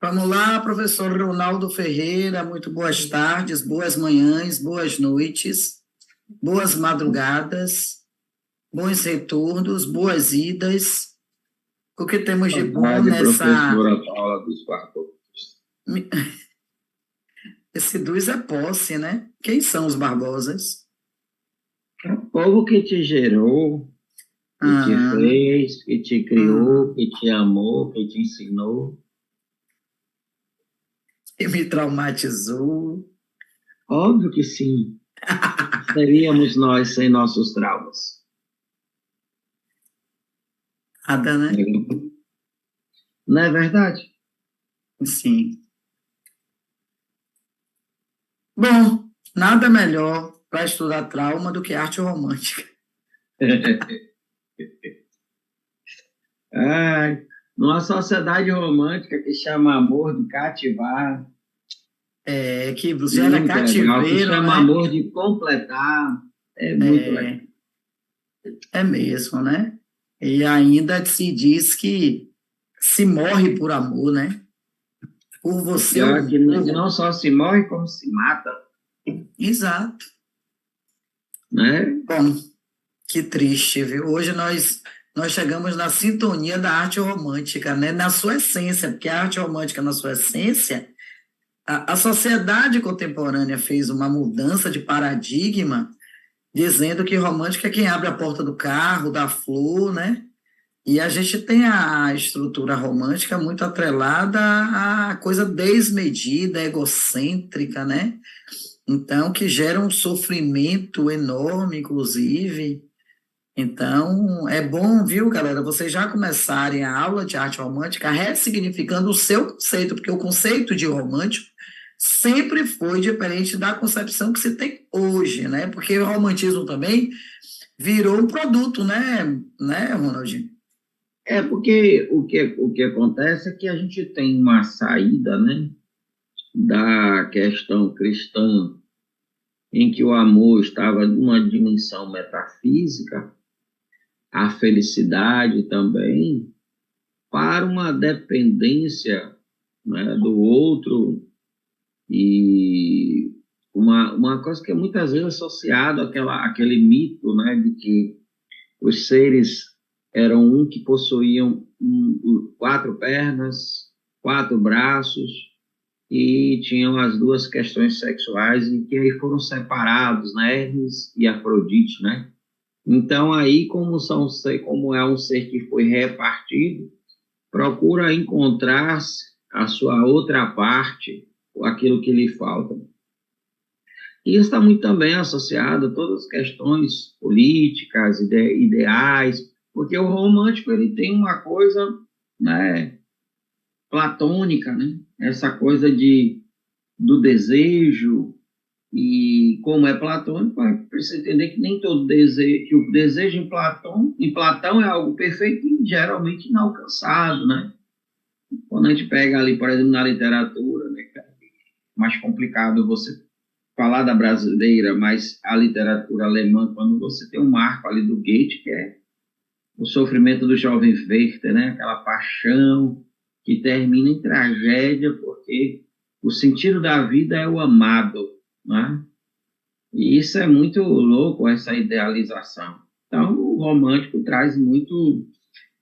Vamos lá, professor Ronaldo Ferreira, muito boas tardes, boas manhãs, boas noites, boas madrugadas, bons retornos, boas idas. O que temos de Boa bom tarde, nessa... professora Paula dos Bartolomeu. Esse dos é posse, né? Quem são os Barbosas? O povo que te gerou, que te Ah, fez, que te criou, hum, que te amou, que te ensinou. que me traumatizou. Óbvio que sim. Seríamos nós sem nossos traumas. Nada, né? Não é verdade? Sim. Bom, nada melhor para estudar trauma do que arte romântica. Ai, numa sociedade romântica que chama amor de cativar, É, que gera muito legal, que cativeiro, chama né? amor de completar, é muito legal. É, é mesmo, né? E ainda se diz que se morre por amor, né? Por você eu Já que morro. não só se morre, como se mata, Exato. né? Bom, que triste, viu? Hoje nós chegamos na sintonia da arte romântica, né? Na sua essência, porque a arte romântica, na sua essência, a sociedade contemporânea fez uma mudança de paradigma, dizendo que romântica é quem abre a porta do carro, da flor, né? E a gente tem a estrutura romântica muito atrelada à coisa desmedida, egocêntrica, né? Então, que gera um sofrimento enorme, inclusive. Então, é bom, viu, galera, vocês já começarem a aula de arte romântica ressignificando o seu conceito, porque o conceito de romântico sempre foi diferente da concepção que se tem hoje, né? Porque o romantismo também virou um produto, né, Ronaldinho? É porque o que acontece é que a gente tem uma saída, né, da questão cristã, em que o amor estava numa dimensão metafísica, a felicidade também, para uma dependência, né, do outro, e uma coisa que é muitas vezes associada àquele mito, né, de que os seres eram um que possuíam quatro pernas, quatro braços e tinham as duas questões sexuais e que aí foram separados, né, Hermes e Afrodite, né? Então aí como é um ser que foi repartido, procura encontrar a sua outra parte, aquilo que lhe falta. E isso está muito também associado a todas as questões políticas, ideais, porque o romântico ele tem uma coisa, né, platônica, né? Essa coisa do desejo, e como é platônico, precisa entender que nem todo desejo, que o desejo em Platão é algo perfeito e geralmente inalcançável, né? Quando a gente pega ali, por exemplo, na literatura, né, é mais complicado você falar da brasileira, mas a literatura alemã, quando você tem um marco ali do Goethe, que é o sofrimento do jovem Werther, né? Aquela paixão que termina em tragédia, porque o sentido da vida é o amado, né? E isso é muito louco, essa idealização. Então, o romântico traz muito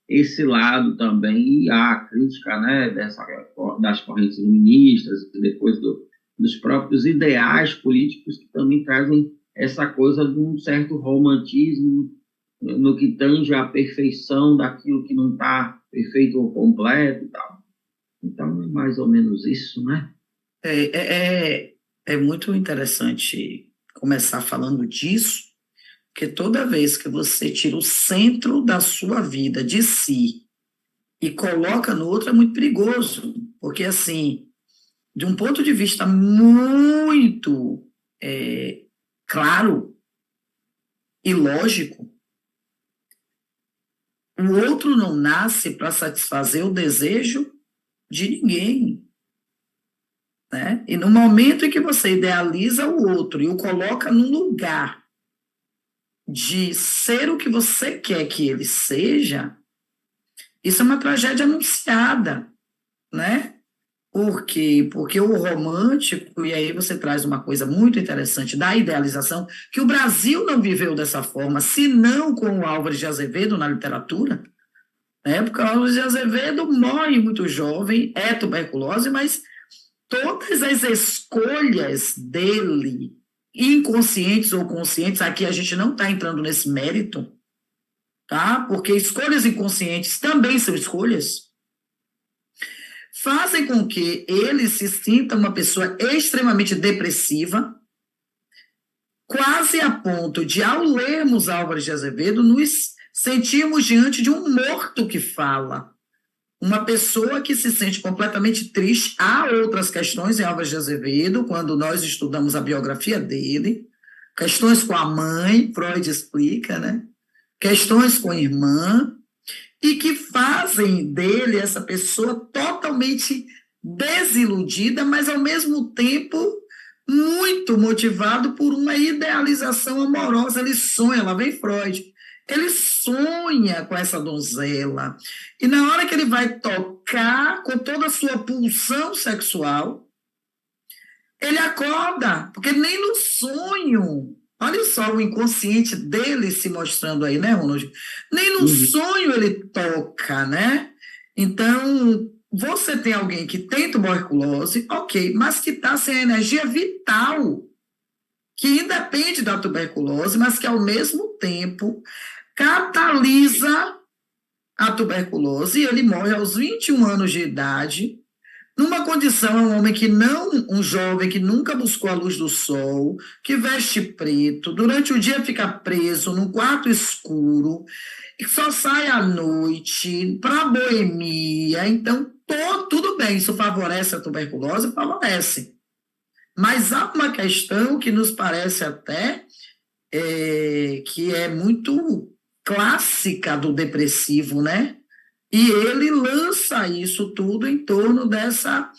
esse lado também, e a crítica, né, das correntes iluministas, e depois dos próprios ideais políticos que também trazem essa coisa de um certo romantismo no que tange à perfeição daquilo que não está perfeito ou completo e tal. Então, é mais ou menos isso, né? É muito interessante começar falando disso, porque toda vez que você tira o centro da sua vida de si e coloca no outro é muito perigoso, porque assim, de um ponto de vista muito claro e lógico, o outro não nasce para satisfazer o desejo de ninguém, né? E no momento em que você idealiza o outro e o coloca num lugar de ser o que você quer que ele seja, isso é uma tragédia anunciada, né? Por quê? Porque o romântico, e aí você traz uma coisa muito interessante da idealização, que o Brasil não viveu dessa forma, senão com o Álvares de Azevedo na literatura, né? Porque o Álvares de Azevedo morre muito jovem, é tuberculose, mas todas as escolhas dele, inconscientes ou conscientes, aqui a gente não está entrando nesse mérito, tá? Porque escolhas inconscientes também são escolhas, fazem com que ele se sinta uma pessoa extremamente depressiva, quase a ponto de, ao lermos Álvares de Azevedo, nos sentirmos diante de um morto que fala. Uma pessoa que se sente completamente triste. Há outras questões em Álvares de Azevedo, quando nós estudamos a biografia dele, questões com a mãe, Freud explica, né? Questões com a irmã, e que fazem dele essa pessoa totalmente desiludida, mas ao mesmo tempo muito motivado por uma idealização amorosa. Ele sonha, lá vem Freud, ele sonha com essa donzela, e na hora que ele vai tocar com toda a sua pulsão sexual, ele acorda, porque nem no sonho, olha só o inconsciente dele se mostrando aí, né, Ronald? Nem no sonho ele toca, né? Então, você tem alguém que tem tuberculose, ok, mas que está sem a energia vital, que independe da tuberculose, mas que ao mesmo tempo catalisa a tuberculose, e ele morre aos 21 anos de idade, numa condição, é um homem que não, um jovem que nunca buscou a luz do sol, que veste preto, durante o dia fica preso num quarto escuro, e só sai à noite para a boemia. Então, tudo bem, isso favorece a tuberculose? Favorece. Mas há uma questão que nos parece até que é muito clássica do depressivo, né? E ele lança isso tudo em torno dessa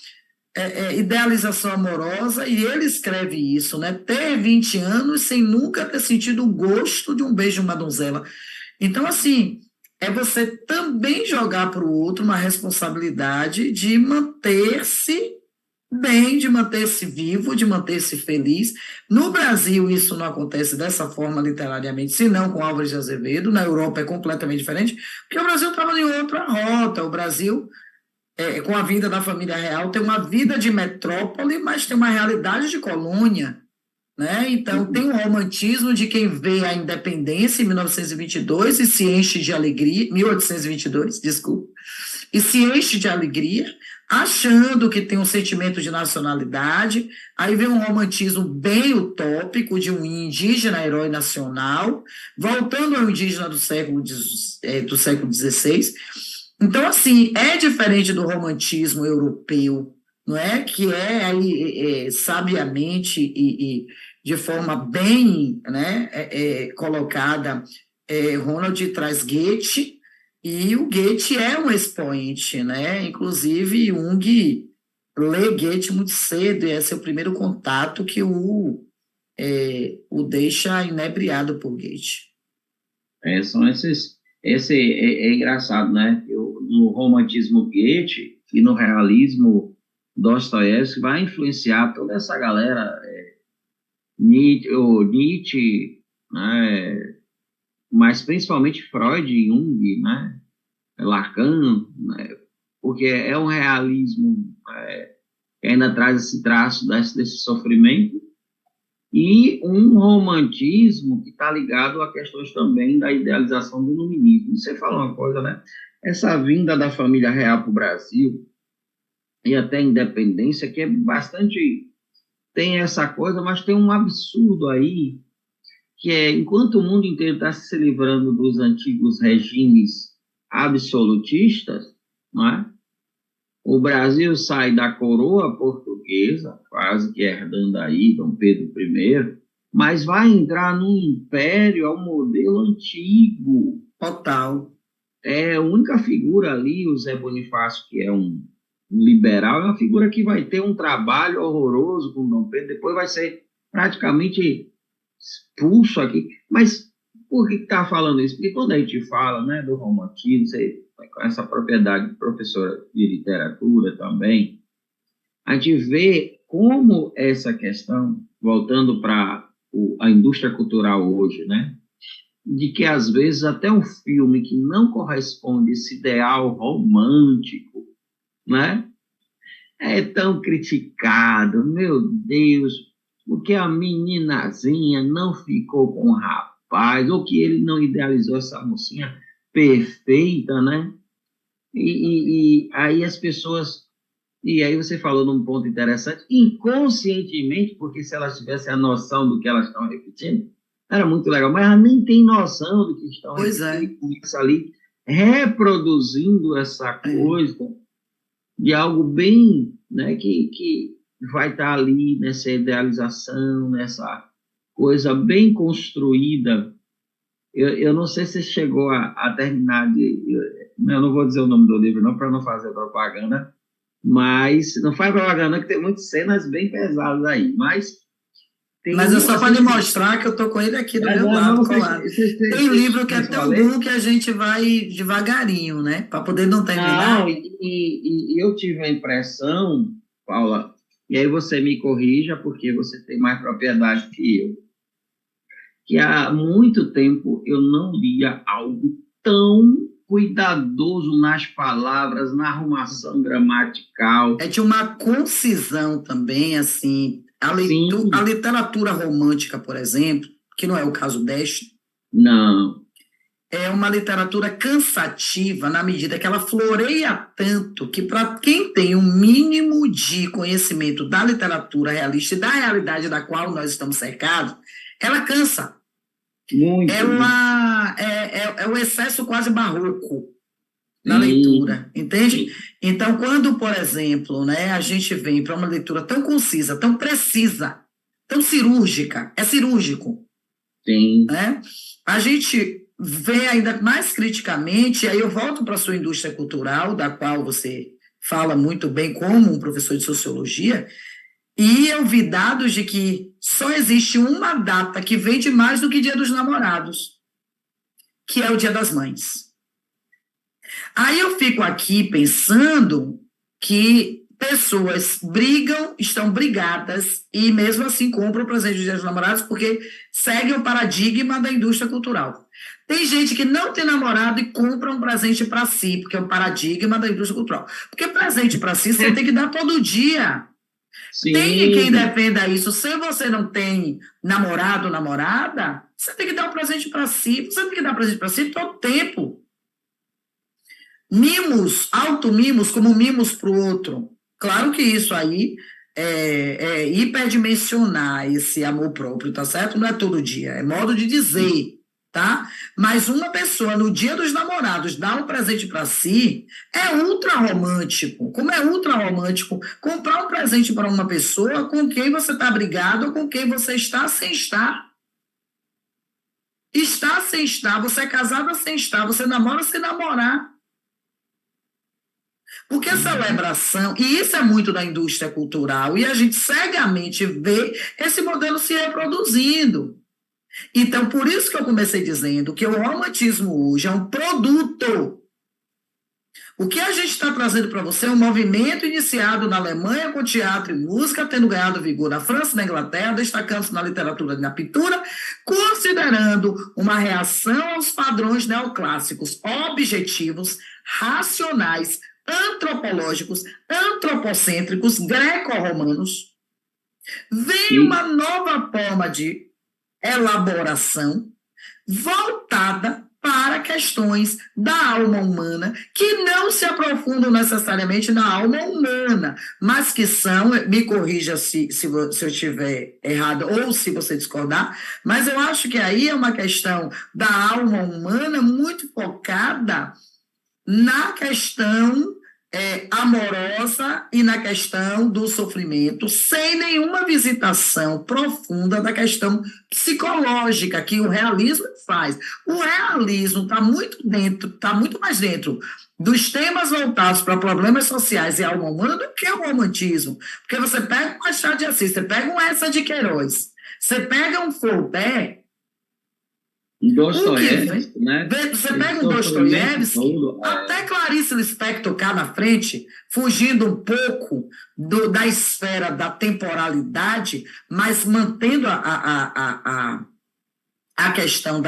idealização amorosa, e ele escreve isso, né? Ter 20 anos sem nunca ter sentido o gosto de um beijo de uma donzela. Então, assim, é você também jogar para o outro uma responsabilidade de manter-se bem, de manter-se vivo, de manter-se feliz. No Brasil, isso não acontece dessa forma literariamente, senão com Álvares de Azevedo. Na Europa é completamente diferente, porque o Brasil estava em outra rota. O Brasil, com a vinda da família real, tem uma vida de metrópole, mas tem uma realidade de colônia, né? Então, tem um romantismo de quem vê a independência em 1922 e se enche de alegria, 1822, desculpa, e se enche de alegria, achando que tem um sentimento de nacionalidade. Aí vem um romantismo bem utópico de um indígena herói nacional, voltando ao indígena do século XVI. Então, assim, é diferente do romantismo europeu, não é? Que é aí, sabiamente e de forma bem, né, colocada. Ronald traz Goethe, e o Goethe é um expoente, né? Inclusive, Jung lê Goethe muito cedo, e esse é o primeiro contato que o deixa inebriado por Goethe. São esses. Esse é engraçado, né? No romantismo Goethe e no realismo Dostoiévski vai influenciar toda essa galera, Nietzsche, né? Mas principalmente Freud e Jung, né? Lacan, né? Porque é um realismo que ainda traz esse traço desse sofrimento, e um romantismo que está ligado a questões também da idealização do iluminismo. Você fala uma coisa, né? Essa vinda da família real para o Brasil e até a independência, que é bastante... Tem essa coisa, mas tem um absurdo aí, que é, enquanto o mundo inteiro está se livrando dos antigos regimes absolutistas, não é? O Brasil sai da coroa portuguesa, quase que herdando aí Dom Pedro I, mas vai entrar num império ao modelo antigo. Total. A única figura ali, o Zé Bonifácio, que é um liberal, é uma figura que vai ter um trabalho horroroso com Dom Pedro, depois vai ser praticamente expulso aqui. Mas por que está falando isso? Porque quando a gente fala, né, do romantismo, você com essa propriedade de professora de literatura também, a gente vê como essa questão, voltando para a indústria cultural hoje, né? De que às vezes até um filme que não corresponde a esse ideal romântico, né? É tão criticado, meu Deus, porque a meninazinha não ficou com o rapaz, ou que ele não idealizou essa mocinha perfeita, né? E aí as pessoas. E aí você falou num ponto interessante, inconscientemente, porque se elas tivessem a noção do que elas estão repetindo, era muito legal, mas elas nem têm noção do que estão Pois repetindo, é, e começa ali reproduzindo essa é. coisa de algo bem, né, que vai estar ali nessa idealização, nessa coisa bem construída. Eu não sei se chegou a terminar eu não vou dizer o nome do livro, não, para não fazer propaganda, mas não faz propaganda, que tem muitas cenas bem pesadas aí, mas tem Mas é um, só para assim, lhe mostrar que eu estou com ele aqui do meu não, lado, não sei se colado. Tem livro que é chegou a tão ler. bom que a gente vai devagarinho, né? Para poder não Não, terminar. e eu tive a impressão, Paula, e aí você me corrija, porque você tem mais propriedade que eu, que há muito tempo eu não lia algo tão cuidadoso nas palavras, na arrumação gramatical. É de uma concisão também, assim. A Sim, literatura romântica, por exemplo, que não é o caso deste, não, é uma literatura cansativa na medida que ela floreia tanto que, para quem tem um mínimo de conhecimento da literatura realista e da realidade da qual nós estamos cercados, ela cansa. muito, muito. É o excesso quase barroco na Sim, leitura, entende? sim, Então, quando, por exemplo, né, a gente vem para uma leitura tão concisa, tão precisa, tão cirúrgica, é cirúrgico, sim. né? A gente vê ainda mais criticamente, aí eu volto para a sua indústria cultural, da qual você fala muito bem como um professor de sociologia, e eu vi dados de que só existe uma data que vende mais do que Dia dos Namorados, que é o Dia das Mães. Aí eu fico aqui pensando que pessoas brigam, estão brigadas e mesmo assim compram o presente do Dia dos Namorados porque seguem o paradigma da indústria cultural. Tem gente que não tem namorado e compra um presente para si, porque é o paradigma da indústria cultural. Porque presente para si você tem que dar todo dia. Tem quem Sim, defenda isso. Se você não tem namorado ou namorada, você tem que dar um presente para si. Você tem que dar presente para si todo tempo. Mimos, auto-mimos, como mimos para o outro. Claro que isso aí é hiperdimensionar esse amor próprio, tá certo? Não é todo dia, é modo de dizer, tá? Mas uma pessoa, no dia dos namorados, dar um presente para si, é ultra romântico. Como é ultra romântico comprar um presente para uma pessoa com quem você está brigado ou com quem você está sem estar. Está sem estar, você é casada sem estar, você namora sem namorar. Porque a sim. celebração, e isso é muito da indústria cultural, e a gente cegamente vê esse modelo se reproduzindo. Então, por isso que eu comecei dizendo que o romantismo hoje é um produto. O que a gente está trazendo para você é um movimento iniciado na Alemanha com teatro e música, tendo ganhado vigor na França e na Inglaterra, destacando-se na literatura e na pintura, considerando uma reação aos padrões neoclássicos objetivos, racionais, antropológicos, antropocêntricos, greco-romanos. Vem E, uma nova forma de elaboração voltada para questões da alma humana, que não se aprofundam necessariamente na alma humana, mas que são, me corrija se eu estiver errado ou se você discordar, mas eu acho que aí é uma questão da alma humana muito focada na questão amorosa e na questão do sofrimento, sem nenhuma visitação profunda da questão psicológica que o realismo faz. O realismo está muito dentro, está muito mais dentro dos temas voltados para problemas sociais e alma humana do que o romantismo. Porque você pega um Machado de Assis, você pega um Essa de Queiroz, você pega um Flaubert, o que vem, Dostoiévski, né? você Esse pega um sofrimento Dostoiévski, todo. até Clarice Lispector cá na frente, fugindo um pouco da esfera da temporalidade, mas mantendo a questão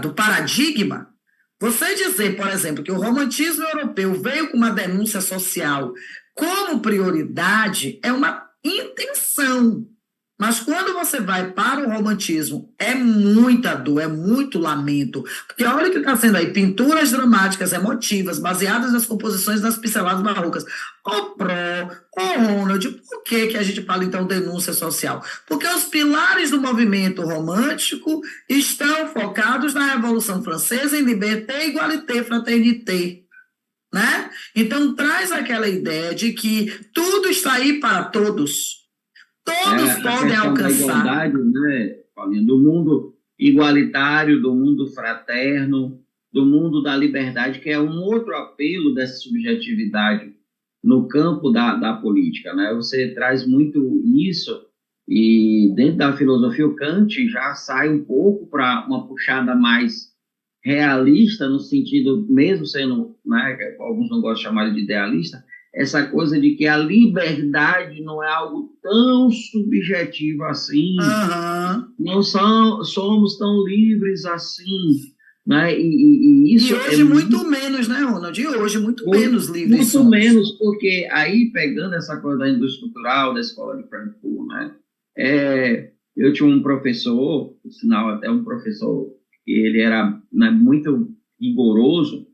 do paradigma. Você dizer, por exemplo, que o romantismo europeu veio com uma denúncia social como prioridade é uma intenção. Mas quando você vai para o romantismo, é muita dor, é muito lamento. Porque olha o que está sendo aí, pinturas dramáticas, emotivas, baseadas nas composições das pinceladas barrocas. O Pro, o Ronald, por que a gente fala então denúncia social? Porque os pilares do movimento romântico estão focados na Revolução Francesa em liberté, igualité, fraternité. Né? Então traz aquela ideia de que tudo está aí para todos. Todos podem alcançar. Da igualdade, né, Paulinha, do mundo igualitário, do mundo fraterno, do mundo da liberdade, que é um outro apelo dessa subjetividade no campo da política. Né? Você traz muito isso, e dentro da filosofia, o Kant já sai um pouco para uma puxada mais realista, no sentido, mesmo sendo, né, alguns não gostam de chamar de idealista, essa coisa de que a liberdade não é algo tão subjetivo assim, não somos tão livres assim, né? E isso hoje muito menos, né, Ronald? E hoje muito menos livres muito somos. Menos, porque aí, pegando essa coisa da indústria cultural, da escola de Frankfurt, né? Eu tinha um professor, por sinal, até um professor, que ele era, né, muito rigoroso,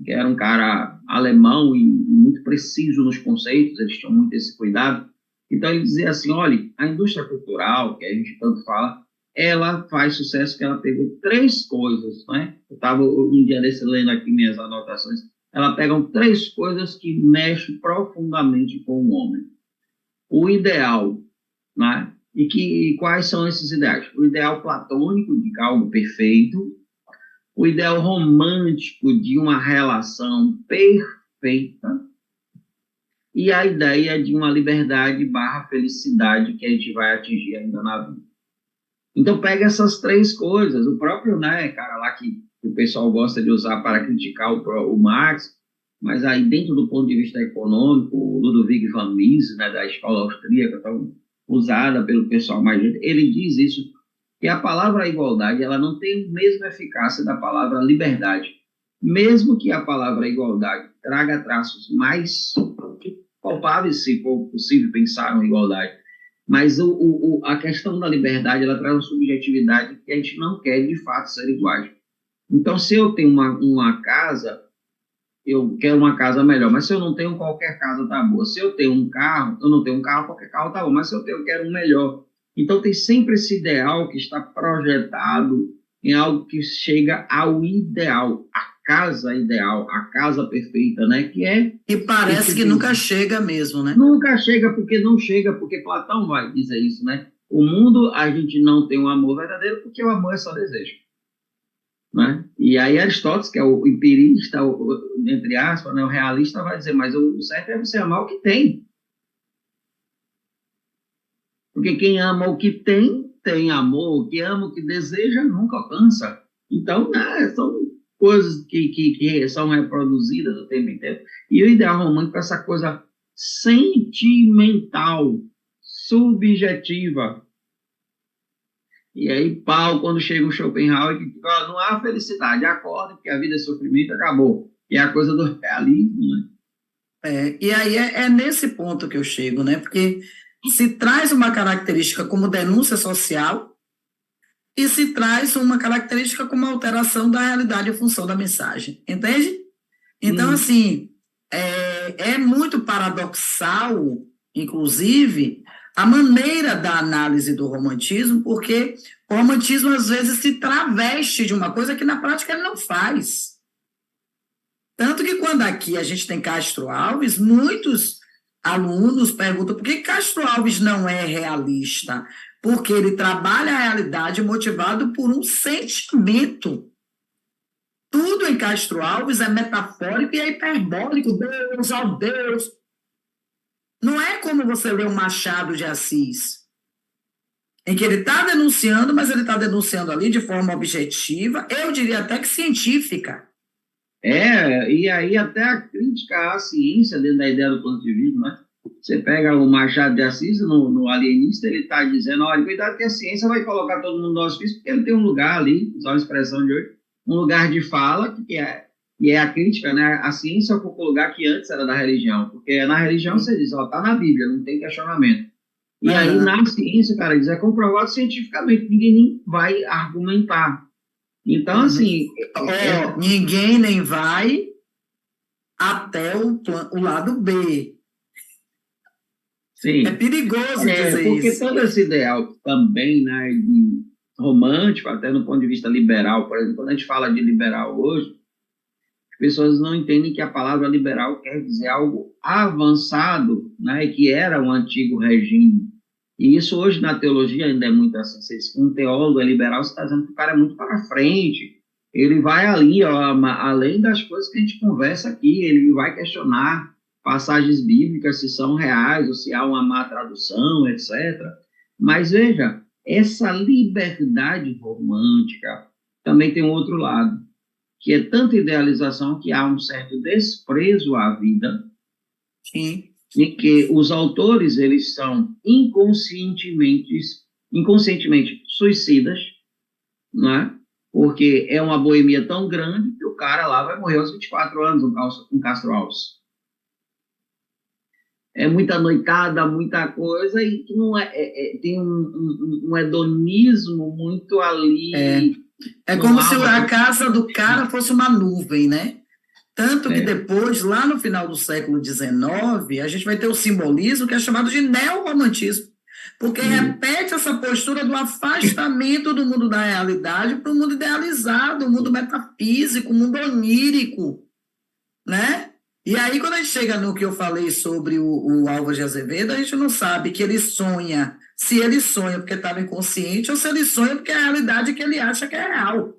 que era um cara alemão e muito preciso nos conceitos, eles tinham muito esse cuidado. Então, ele dizia assim, olha, a indústria cultural, que a gente tanto fala, ela faz sucesso porque ela pegou 3 coisas, né? Eu estava um dia desse lendo aqui minhas anotações, ela pega 3 coisas que mexem profundamente com o homem. O ideal, né? E quais são esses ideais? O ideal platônico, de algo perfeito, o ideal romântico de uma relação perfeita e a ideia de uma liberdade / felicidade que a gente vai atingir ainda na vida. Então, pega essas 3 coisas. O próprio, né, cara lá que o pessoal gosta de usar para criticar o Marx, mas aí dentro do ponto de vista econômico, o Ludwig von Mises, né, da escola austríaca, tão usada pelo pessoal mais gente, ele diz isso, que a palavra igualdade ela não tem a mesma eficácia da palavra liberdade. Mesmo que a palavra igualdade traga traços mais palpáveis, se for possível pensar em igualdade, mas a questão da liberdade ela traz uma subjetividade que a gente não quer de fato ser iguais. Então, se eu tenho uma casa, eu quero uma casa melhor, mas se eu não tenho, qualquer casa tá boa. Se eu tenho um carro, eu não tenho um carro, qualquer carro tá bom, mas se eu quero um melhor. Então, tem sempre esse ideal que está projetado em algo que chega ao ideal, a casa ideal, a casa perfeita, né? Que é... E parece que nunca chega mesmo, né? Nunca chega, porque Platão vai dizer isso, né? O mundo, a gente não tem um amor verdadeiro porque o amor é só desejo. Né? E aí Aristóteles, que é o empirista, entre aspas, né, o realista, vai dizer, mas o certo é você amar o que tem. Porque quem ama o que tem, tem amor. O que ama o que deseja, nunca alcança. Então, né, são coisas que são reproduzidas o tempo inteiro. E o ideal romântico é essa coisa sentimental, subjetiva. E aí, pau, quando chega o Schopenhauer, que não há felicidade, acorda, porque a vida é sofrimento, acabou. E é a coisa do realismo, né? E aí é nesse ponto que eu chego, né? Porque se traz uma característica como denúncia social e se traz uma característica como alteração da realidade em função da mensagem, entende? Então, assim, é muito paradoxal, inclusive, a maneira da análise do romantismo, porque o romantismo, às vezes, se traveste de uma coisa que, na prática, ele não faz. Tanto que, quando aqui a gente tem Castro Alves, muitos alunos perguntam por que Castro Alves não é realista? Porque ele trabalha a realidade motivado por um sentimento. Tudo em Castro Alves é metafórico e é hiperbólico. Deus, ó Deus! Não é como você lê o Machado de Assis, em que ele está denunciando, mas ele está denunciando ali de forma objetiva, eu diria até que científica. E aí até a crítica à ciência, dentro da ideia do positivismo, né? Você pega o Machado de Assis, no Alienista, ele está dizendo, olha, cuidado que a ciência vai colocar todo mundo no hospício, porque ele tem um lugar ali, usar uma expressão de hoje, um lugar de fala, que é a crítica, né? A ciência ocupa o lugar que antes era da religião, porque na religião você diz, ó, tá na Bíblia, não tem questionamento. E aí, Aham. na ciência, cara, diz, é comprovado cientificamente, ninguém nem vai argumentar. Então, Uhum. assim, Ó, ninguém nem vai até o lado B. É sim, perigoso dizer porque isso. todo esse ideal também, né, de romântico, até no ponto de vista liberal, por exemplo, quando a gente fala de liberal hoje, as pessoas não entendem que a palavra liberal quer dizer algo avançado, né, que era o antigo regime. E isso hoje na teologia ainda é muito assim. Um teólogo é liberal, você está dizendo que o cara é muito para frente. Ele vai ali, ó, além das coisas que a gente conversa aqui, ele vai questionar passagens bíblicas se são reais ou se há uma má tradução, etc. Mas veja, essa liberdade romântica também tem um outro lado, que é tanta idealização que há um certo desprezo à vida, Sim. em que os autores eles são inconscientemente suicidas, não é? Porque é uma boemia tão grande que o cara lá vai morrer aos 24 anos, um Castro Alves. É muita noitada, muita coisa, e que não tem um hedonismo muito É, ali é no como se alma. a casa do cara fosse uma nuvem, né? Tanto que É, depois, lá no final do século XIX, a gente vai ter o simbolismo que é chamado de neorromantismo, porque e, repete essa postura do afastamento do mundo da realidade para o mundo idealizado, o mundo metafísico, o mundo onírico, né? E aí, quando a gente chega no que eu falei sobre o Álvares de Azevedo, a gente não sabe que ele sonha, se ele sonha porque estava inconsciente ou se ele sonha porque é a realidade que ele acha que é real,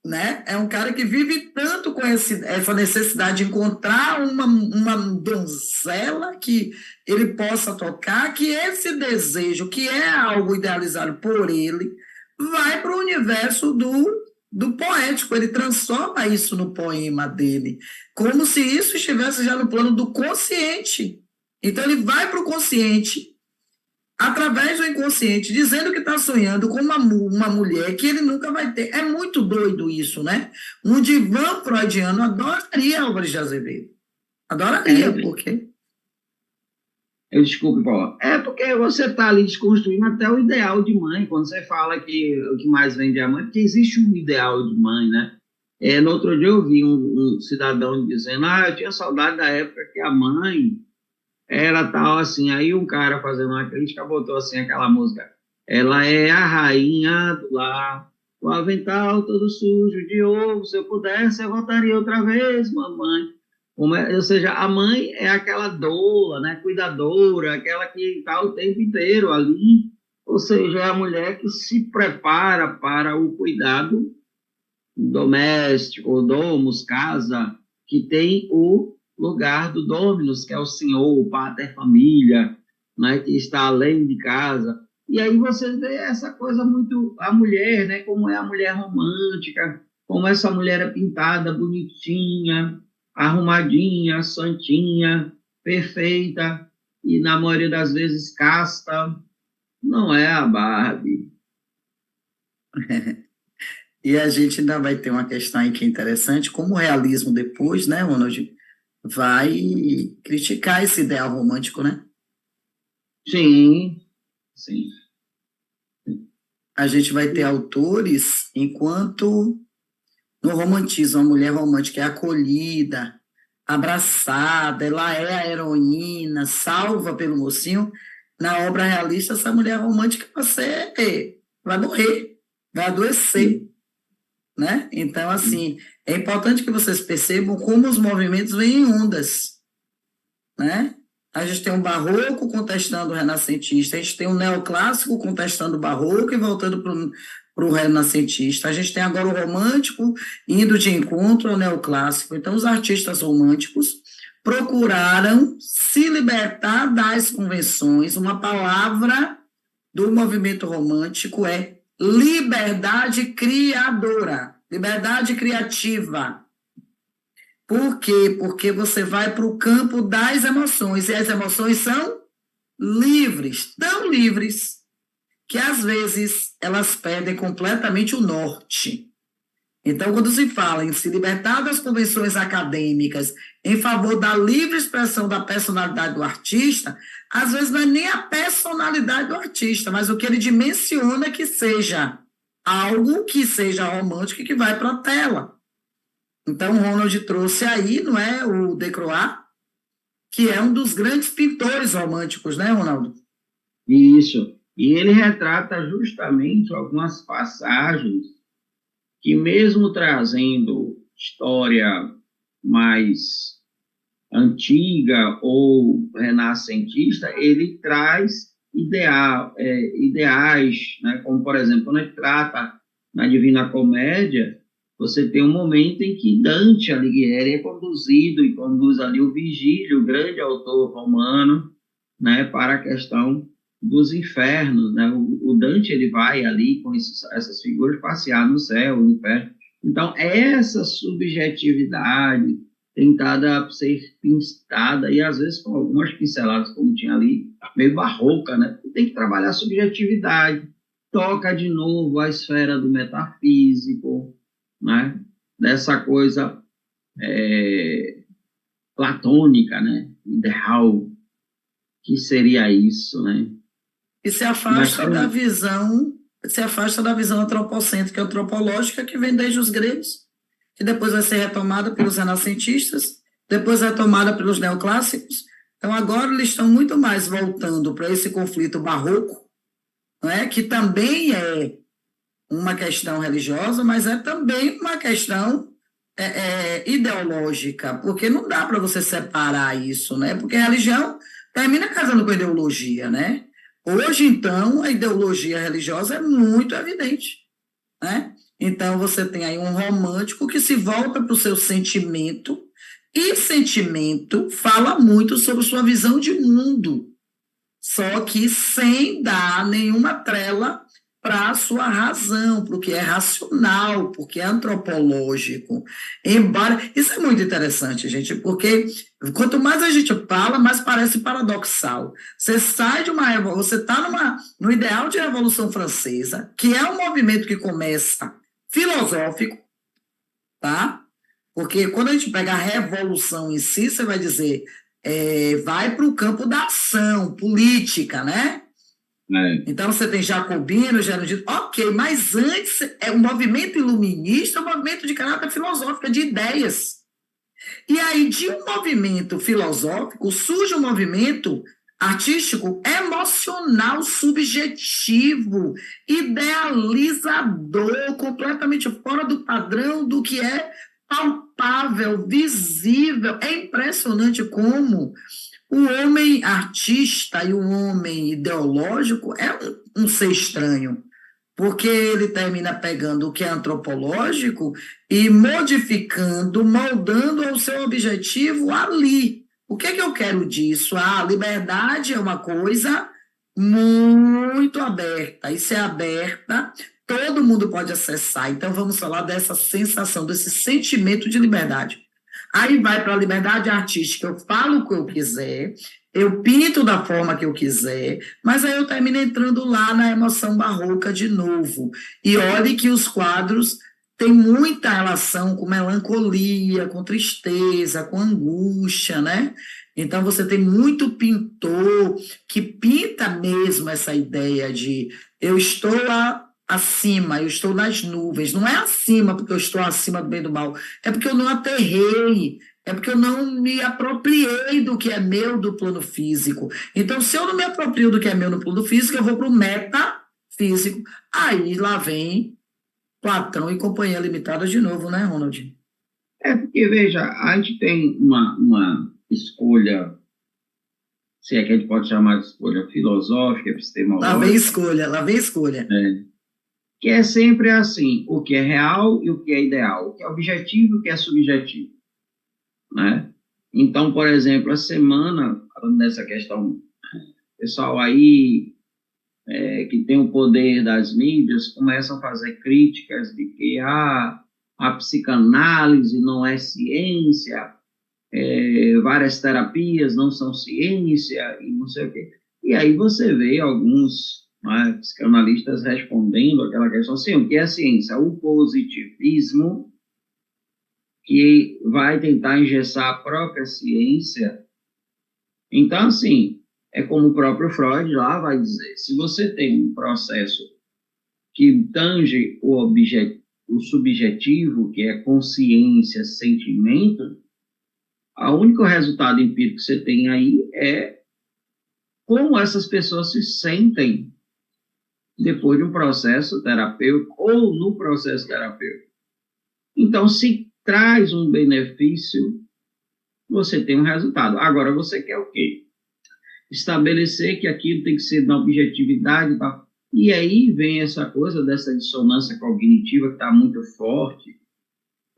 né? É um cara que vive tanto com essa necessidade de encontrar uma donzela que ele possa tocar, que esse desejo, que é algo idealizado por ele, vai para o universo do poético. Ele transforma isso no poema dele, como se isso estivesse já no plano do consciente. Então ele vai para o consciente através do inconsciente, dizendo que está sonhando com uma mulher que ele nunca vai ter. É muito doido isso, né? Um divã freudiano adoraria Álvares de Azevedo. Adoraria, é, porque. eu desculpe, Paulo. É porque você está ali desconstruindo até o ideal de mãe, quando você fala que o que mais vende é a mãe, porque existe um ideal de mãe, né? No outro dia eu vi um cidadão dizendo, eu tinha saudade da época que a mãe era tal assim. Aí um cara fazendo uma crítica botou assim aquela música, ela é a rainha do lar, o avental todo sujo de ovo, se eu pudesse eu voltaria outra vez, mamãe. Ou seja, a mãe é aquela doula, né, cuidadora, aquela que está o tempo inteiro ali, ou seja, é a mulher que se prepara para o cuidado doméstico, domus, casa, que tem o lugar do dominus, que é o senhor, o pater família, né, que está além de casa. E aí você vê essa coisa muito, a mulher, né, como é a mulher romântica, como essa mulher é pintada bonitinha, arrumadinha, santinha, perfeita, e na maioria das vezes casta, não é a Barbie. E a gente ainda vai ter uma questão aí que é interessante, como o realismo depois, né, Ronald, vai criticar esse ideal romântico, né? Sim, sim. A gente vai ter autores, enquanto no romantismo, a mulher romântica é acolhida, abraçada, ela é a heroína, salva pelo mocinho. Na obra realista, essa mulher romântica vai morrer, vai adoecer, né? Então, assim, é importante que vocês percebam como os movimentos vêm em ondas, né? A gente tem um barroco contestando o renascentista, a gente tem um neoclássico contestando o barroco e voltando para o renascentista. A gente tem agora o romântico indo de encontro ao neoclássico. Então, os artistas românticos procuraram se libertar das convenções. Uma palavra do movimento romântico é liberdade criadora, liberdade criativa. Por quê? Porque você vai para o campo das emoções, e as emoções são livres, tão livres, que às vezes elas perdem completamente o norte. Então, quando se fala em se libertar das convenções acadêmicas em favor da livre expressão da personalidade do artista, às vezes não é nem a personalidade do artista, mas o que ele dimensiona que seja algo que seja romântico e que vai para a tela. Então, o Ronald trouxe aí, não é, o Decroix, que é um dos grandes pintores românticos, né, Ronaldo? Isso. E ele retrata justamente algumas passagens que, mesmo trazendo história mais antiga ou renascentista, ele traz ideais, né? Como, por exemplo, quando ele trata na Divina Comédia, você tem um momento em que Dante Alighieri é conduzido e conduz ali o Vigílio, o grande autor romano, né, para a questão dos infernos, né? O Dante ele vai ali com essas figuras passear no céu, no inferno. Então, essa subjetividade tentada ser pintada, e às vezes com algumas pinceladas, como tinha ali, meio barroca, né? Tem que trabalhar a subjetividade, toca de novo a esfera do metafísico, né? Dessa coisa platônica, né? Ideal, que seria isso, né? E Mas tem, se afasta da visão antropocêntrica e antropológica que vem desde os gregos, que depois vai ser retomada pelos renascentistas, depois retomada pelos neoclássicos. Então, agora eles estão muito mais voltando para esse conflito barroco, não é? Que também é uma questão religiosa, mas é também uma questão ideológica, porque não dá para você separar isso, né? Porque a religião termina casando com a ideologia, né? Hoje, então, a ideologia religiosa é muito evidente, né? Então, você tem aí um romântico que se volta para o seu sentimento, e sentimento fala muito sobre sua visão de mundo, só que sem dar nenhuma trela para a sua razão, para o que é racional, porque é antropológico. Embora. Isso é muito interessante, gente, porque quanto mais a gente fala, mais parece paradoxal. Você sai de uma. Você está no ideal de Revolução Francesa, que é um movimento que começa filosófico, tá? Porque quando a gente pega a revolução em si, você vai dizer, vai para o campo da ação política, né? Então você tem Jacobino, Geraldino, ok, mas antes o movimento iluminista é um movimento de caráter filosófico, de ideias. E aí, de um movimento filosófico, surge um movimento artístico emocional, subjetivo, idealizador, completamente fora do padrão do que é palpável, visível. É impressionante como o homem artista e o homem ideológico é um ser estranho, porque ele termina pegando o que é antropológico e modificando, moldando ao seu objetivo ali. O que é que eu quero disso? A liberdade é uma coisa muito aberta, e se é aberta, todo mundo pode acessar. Então, vamos falar dessa sensação, desse sentimento de liberdade. Aí vai para a liberdade artística, eu falo o que eu quiser, eu pinto da forma que eu quiser, mas aí eu termino entrando lá na emoção barroca de novo. E olhe que os quadros têm muita relação com melancolia, com tristeza, com angústia, né? Então você tem muito pintor que pinta mesmo essa ideia de eu estou acima, eu estou nas nuvens. Não é acima porque eu estou acima do bem e do mal, é porque eu não aterrei, é porque eu não me apropriei do que é meu do plano físico. Então, se eu não me aproprio do que é meu no plano físico, eu vou para o metafísico. Aí lá vem Platão e Companhia Limitada de novo, né, Ronald? porque, veja, a gente tem uma escolha, se é que a gente pode chamar de escolha filosófica, epistemológica, Lá vem escolha. que é sempre assim, o que é real e o que é ideal, o que é objetivo e o que é subjetivo, né? Então, por exemplo, a semana, falando dessa questão, pessoal aí que tem o poder das mídias começam a fazer críticas de que a psicanálise não é ciência, várias terapias não são ciência, e não sei o quê. E aí você vê alguns, né, psicanalistas respondendo aquela questão assim, o que é ciência? O positivismo, que vai tentar engessar a própria ciência. Então, assim, é como o próprio Freud lá vai dizer, se você tem um processo que tange o subjetivo, que é consciência, sentimento, o único resultado empírico que você tem aí é como essas pessoas se sentem depois de um processo terapêutico ou no processo terapêutico. Então, se traz um benefício, você tem um resultado. Agora, você quer o quê? Estabelecer que aquilo tem que ser na objetividade e tal. E aí vem essa coisa dessa dissonância cognitiva que está muito forte,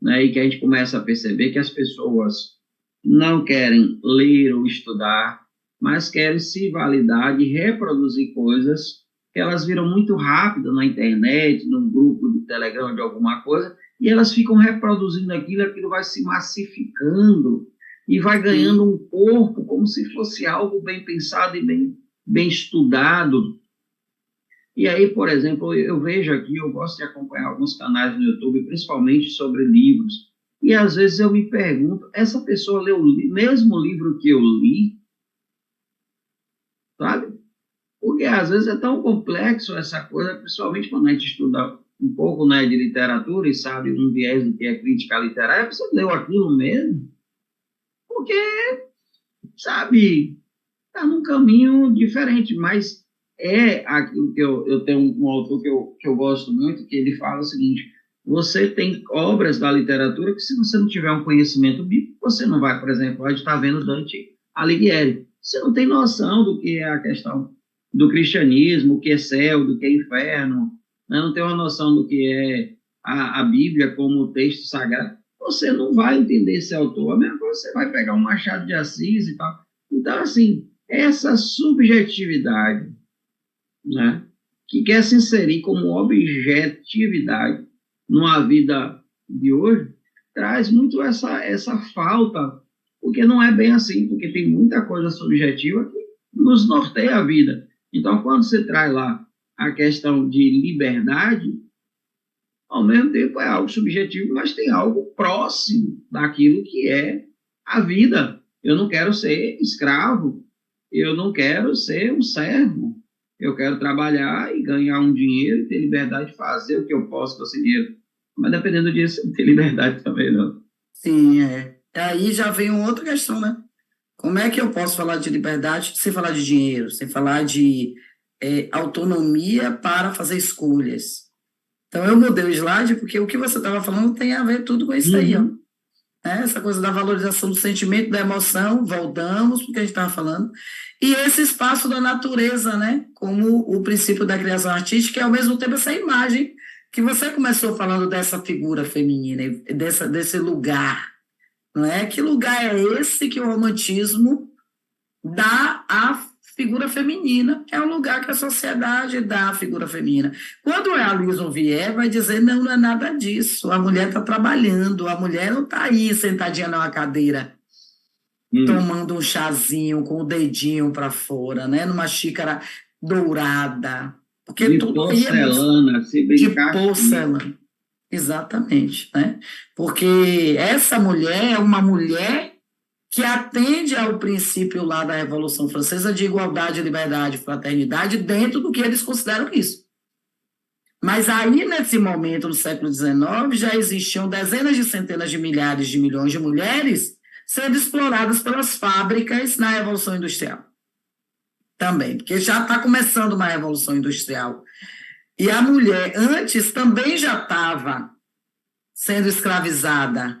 né? E que a gente começa a perceber que as pessoas não querem ler ou estudar, mas querem se validar de reproduzir coisas que elas viram muito rápido na internet, num grupo de Telegram, de alguma coisa, e elas ficam reproduzindo aquilo vai se massificando e vai ganhando um corpo como se fosse algo bem pensado e bem estudado. E aí, por exemplo, eu vejo aqui, eu gosto de acompanhar alguns canais no YouTube, principalmente sobre livros, e às vezes eu me pergunto, essa pessoa leu o mesmo livro que eu li, sabe? Porque às vezes é tão complexo essa coisa, principalmente quando a gente estuda um pouco, né, de literatura e sabe um viés do que é crítica literária, você leu aquilo mesmo? Porque, sabe, está num caminho diferente, mas é aquilo que eu tenho um autor que eu gosto muito, que ele fala o seguinte, você tem obras da literatura que se você não tiver um conhecimento bíblico, você não vai, por exemplo, a gente está vendo Dante Alighieri, você não tem noção do que é a questão do cristianismo, o que é céu, do que é inferno, né? Não tem uma noção do que é a Bíblia como texto sagrado, você não vai entender esse autor, mesmo que você vai pegar um Machado de Assis e tal. Então, assim, essa subjetividade, né, que quer se inserir como objetividade numa vida de hoje, traz muito essa falta, porque não é bem assim, porque tem muita coisa subjetiva que nos norteia a vida. Então, quando você traz lá a questão de liberdade, ao mesmo tempo é algo subjetivo, mas tem algo próximo daquilo que é a vida. Eu não quero ser escravo, eu não quero ser um servo, eu quero trabalhar e ganhar um dinheiro e ter liberdade de fazer o que eu posso com esse dinheiro. Mas dependendo disso, não tem liberdade também, não. Sim, é. Aí já vem uma outra questão, né? Como é que eu posso falar de liberdade sem falar de dinheiro, sem falar de autonomia para fazer escolhas? Então, eu mudei o slide porque o que você estava falando tem a ver tudo com isso aí, ó. Essa coisa da valorização do sentimento, da emoção, voltamos porque a gente estava falando, e esse espaço da natureza, né, como o princípio da criação artística, e ao mesmo tempo essa imagem que você começou falando dessa figura feminina, desse lugar, não é? Que lugar é esse que o romantismo dá à figura feminina? É um lugar que a sociedade dá à figura feminina. Quando o realismo vier, vai dizer, não, não é nada disso, a mulher está trabalhando, a mulher não está aí sentadinha numa cadeira, tomando um chazinho com o dedinho para fora, né, numa xícara dourada, porque de tudo porcelana, aí se de brincar. porcelana. Exatamente, né? Porque essa mulher é uma mulher que atende ao princípio lá da Revolução Francesa de igualdade, liberdade, fraternidade, dentro do que eles consideram isso. Mas aí, nesse momento, no século XIX, já existiam dezenas de centenas de milhares de milhões de mulheres sendo exploradas pelas fábricas na Revolução Industrial. Também, porque já está começando uma Revolução Industrial. E a mulher, antes, também já estava sendo escravizada,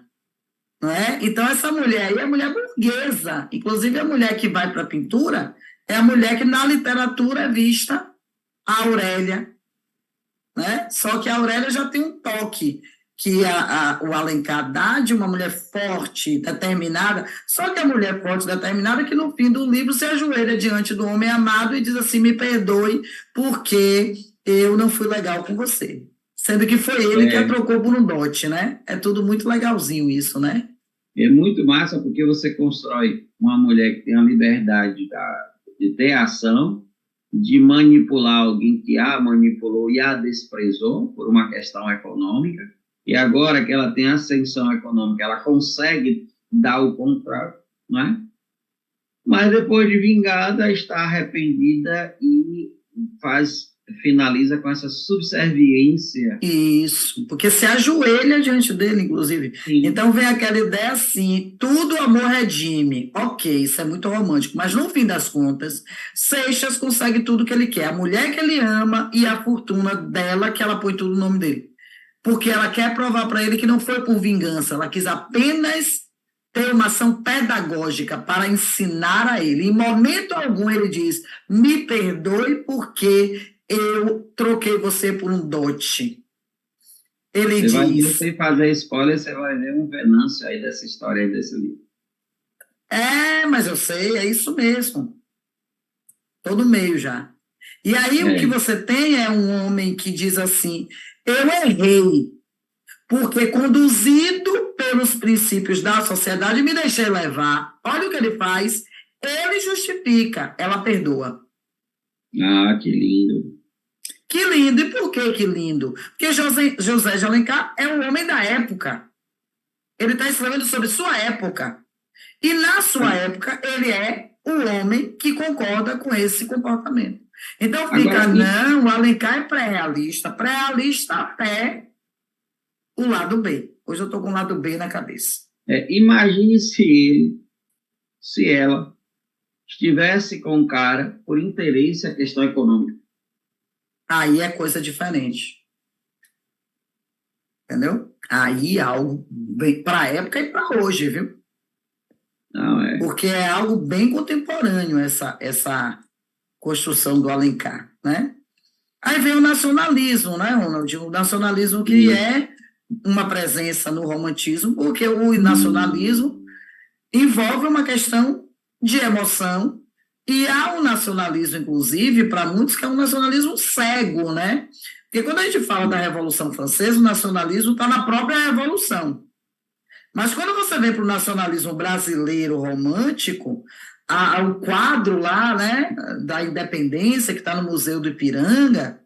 não é? Então, essa mulher aí é a mulher burguesa. Inclusive, a mulher que vai para a pintura é a mulher que, na literatura, é vista a Aurélia, né? Só que a Aurélia já tem um toque que o Alencar dá de uma mulher forte, determinada, só que a mulher forte, determinada, que no fim do livro se ajoelha diante do homem amado e diz assim, me perdoe, porque eu não fui legal com você. Sendo que foi ele que a É, trocou por um dote, né? É tudo muito legalzinho isso, né? é muito massa porque você constrói uma mulher que tem a liberdade de ter ação, de manipular alguém que a manipulou e a desprezou por uma questão econômica, e agora que ela tem ascensão econômica, ela consegue dar o contrário, né? Mas depois de vingada, está arrependida e finaliza com essa subserviência. Isso, porque se ajoelha diante dele, inclusive. Sim, Então vem aquela ideia assim: tudo amor redime. Ok, isso é muito romântico, mas no fim das contas, Seixas consegue tudo que ele quer: a mulher que ele ama e a fortuna dela, que ela põe tudo no nome dele. Porque ela quer provar para ele que não foi por vingança, ela quis apenas ter uma ação pedagógica para ensinar a ele. Em momento algum ele diz: me perdoe porque eu troquei você por um dote. Ele você vai ver, diz: sem fazer spoiler, você vai ver um Venâncio aí dessa história aí desse livro. mas eu sei, é isso mesmo. Todo meio já. E aí o que É. você tem é um homem que diz assim: eu errei, porque conduzido pelos princípios da sociedade me deixei levar. Olha o que ele faz. Ele justifica, ela perdoa. Ah, que lindo. Que lindo! E por que lindo? Porque José de Alencar é um homem da época. Ele está escrevendo sobre sua época. E na sua época, ele é o homem que concorda com esse comportamento. Então fica, Agora, não, o Alencar é pré-realista até o lado B. Hoje eu estou com o lado B na cabeça. imagine se ele, se ela estivesse com o cara por interesse a questão econômica. Aí é coisa diferente, entendeu? Aí é algo bem para a época e para hoje, viu? Não, é. Porque é algo bem contemporâneo essa construção do Alencar, né? Aí vem o nacionalismo, né, Ronald? O nacionalismo que Isso. é uma presença no romantismo, porque o nacionalismo envolve uma questão de emoção, e há um nacionalismo, inclusive, para muitos, que é um nacionalismo cego, né? Porque quando a gente fala da Revolução Francesa, o nacionalismo está na própria Revolução. Mas quando você vem para o nacionalismo brasileiro romântico, o quadro lá, né, da independência, que está no Museu do Ipiranga,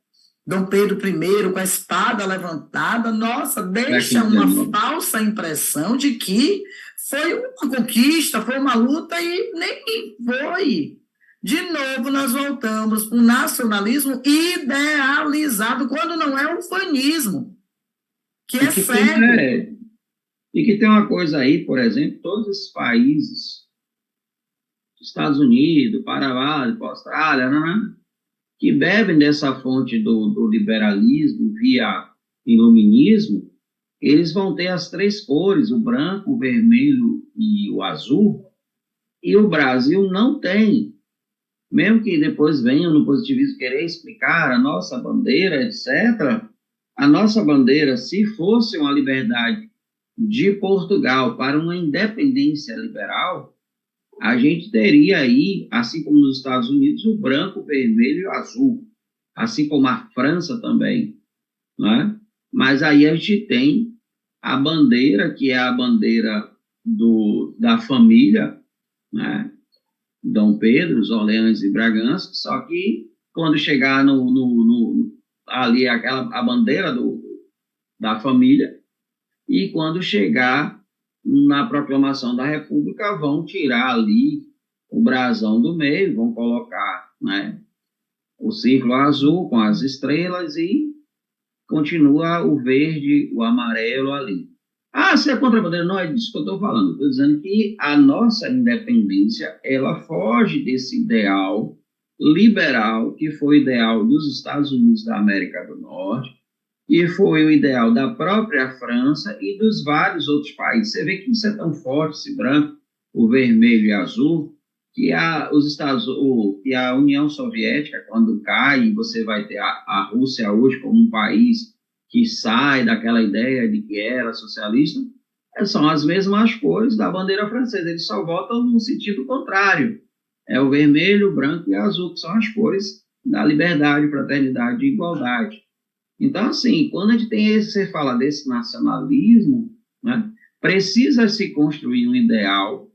Dom Pedro I com a espada levantada, nossa, deixa Século uma XIX. falsa impressão de que foi uma conquista, foi uma luta e nem foi. De novo, nós voltamos para o nacionalismo idealizado, quando não é um fanismo, que E é que tem, cego. e que tem uma coisa aí, por exemplo, todos os países, Estados Unidos, Paraguai, Austrália, né, que bebem dessa fonte do liberalismo via iluminismo, eles vão ter as três cores, o branco, o vermelho e o azul, e o Brasil não tem. Mesmo que depois venham no positivismo querer explicar a nossa bandeira, etc., a nossa bandeira, se fosse uma liberdade de Portugal para uma independência liberal, a gente teria aí, assim como nos Estados Unidos, o branco, o vermelho e o azul, assim como a França também, né? Mas aí a gente tem a bandeira, que é a bandeira da família, né? Dom Pedro, os Orleans e Bragança, só que quando chegar ali a bandeira da família, e quando chegar na proclamação da República, vão tirar ali o brasão do meio, vão colocar, né, o círculo azul com as estrelas e continua o verde, o amarelo ali. Ah, se é contra a bandeira, não é disso que eu estou falando. Estou dizendo que a nossa independência, ela foge desse ideal liberal, que foi o ideal dos Estados Unidos da América do Norte, e foi o ideal da própria França e dos vários outros países. Você vê que isso é tão forte, esse branco, o vermelho e azul, que que a União Soviética, quando cai, você vai ter a Rússia hoje como um país que sai daquela ideia de que era socialista, são as mesmas cores da bandeira francesa, eles só votam no sentido contrário. É o vermelho, o branco e o azul, que são as cores da liberdade, fraternidade e igualdade. Então, assim, quando a gente tem esse, você fala desse nacionalismo, né, precisa se construir um ideal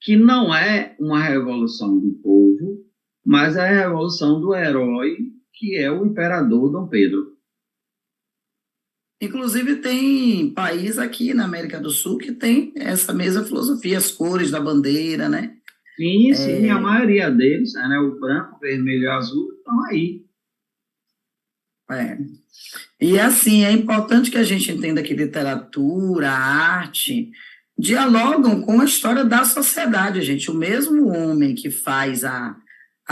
que não é uma revolução do povo, mas é a revolução do herói, que é o imperador Dom Pedro. Inclusive, tem país aqui na América do Sul que tem essa mesma filosofia, as cores da bandeira, né? Sim, sim, a maioria deles, né, o branco, vermelho e azul, estão aí. É. E assim, é importante que a gente entenda que literatura, arte, dialogam com a história da sociedade, gente. O mesmo homem que faz a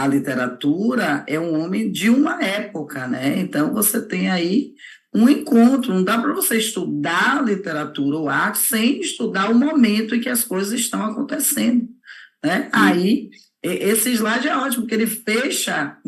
literatura é um homem de uma época, né? Então você tem aí um encontro, não dá para você estudar literatura ou arte sem estudar o momento em que as coisas estão acontecendo, né? E, Aí, esse slide é ótimo, porque ele fecha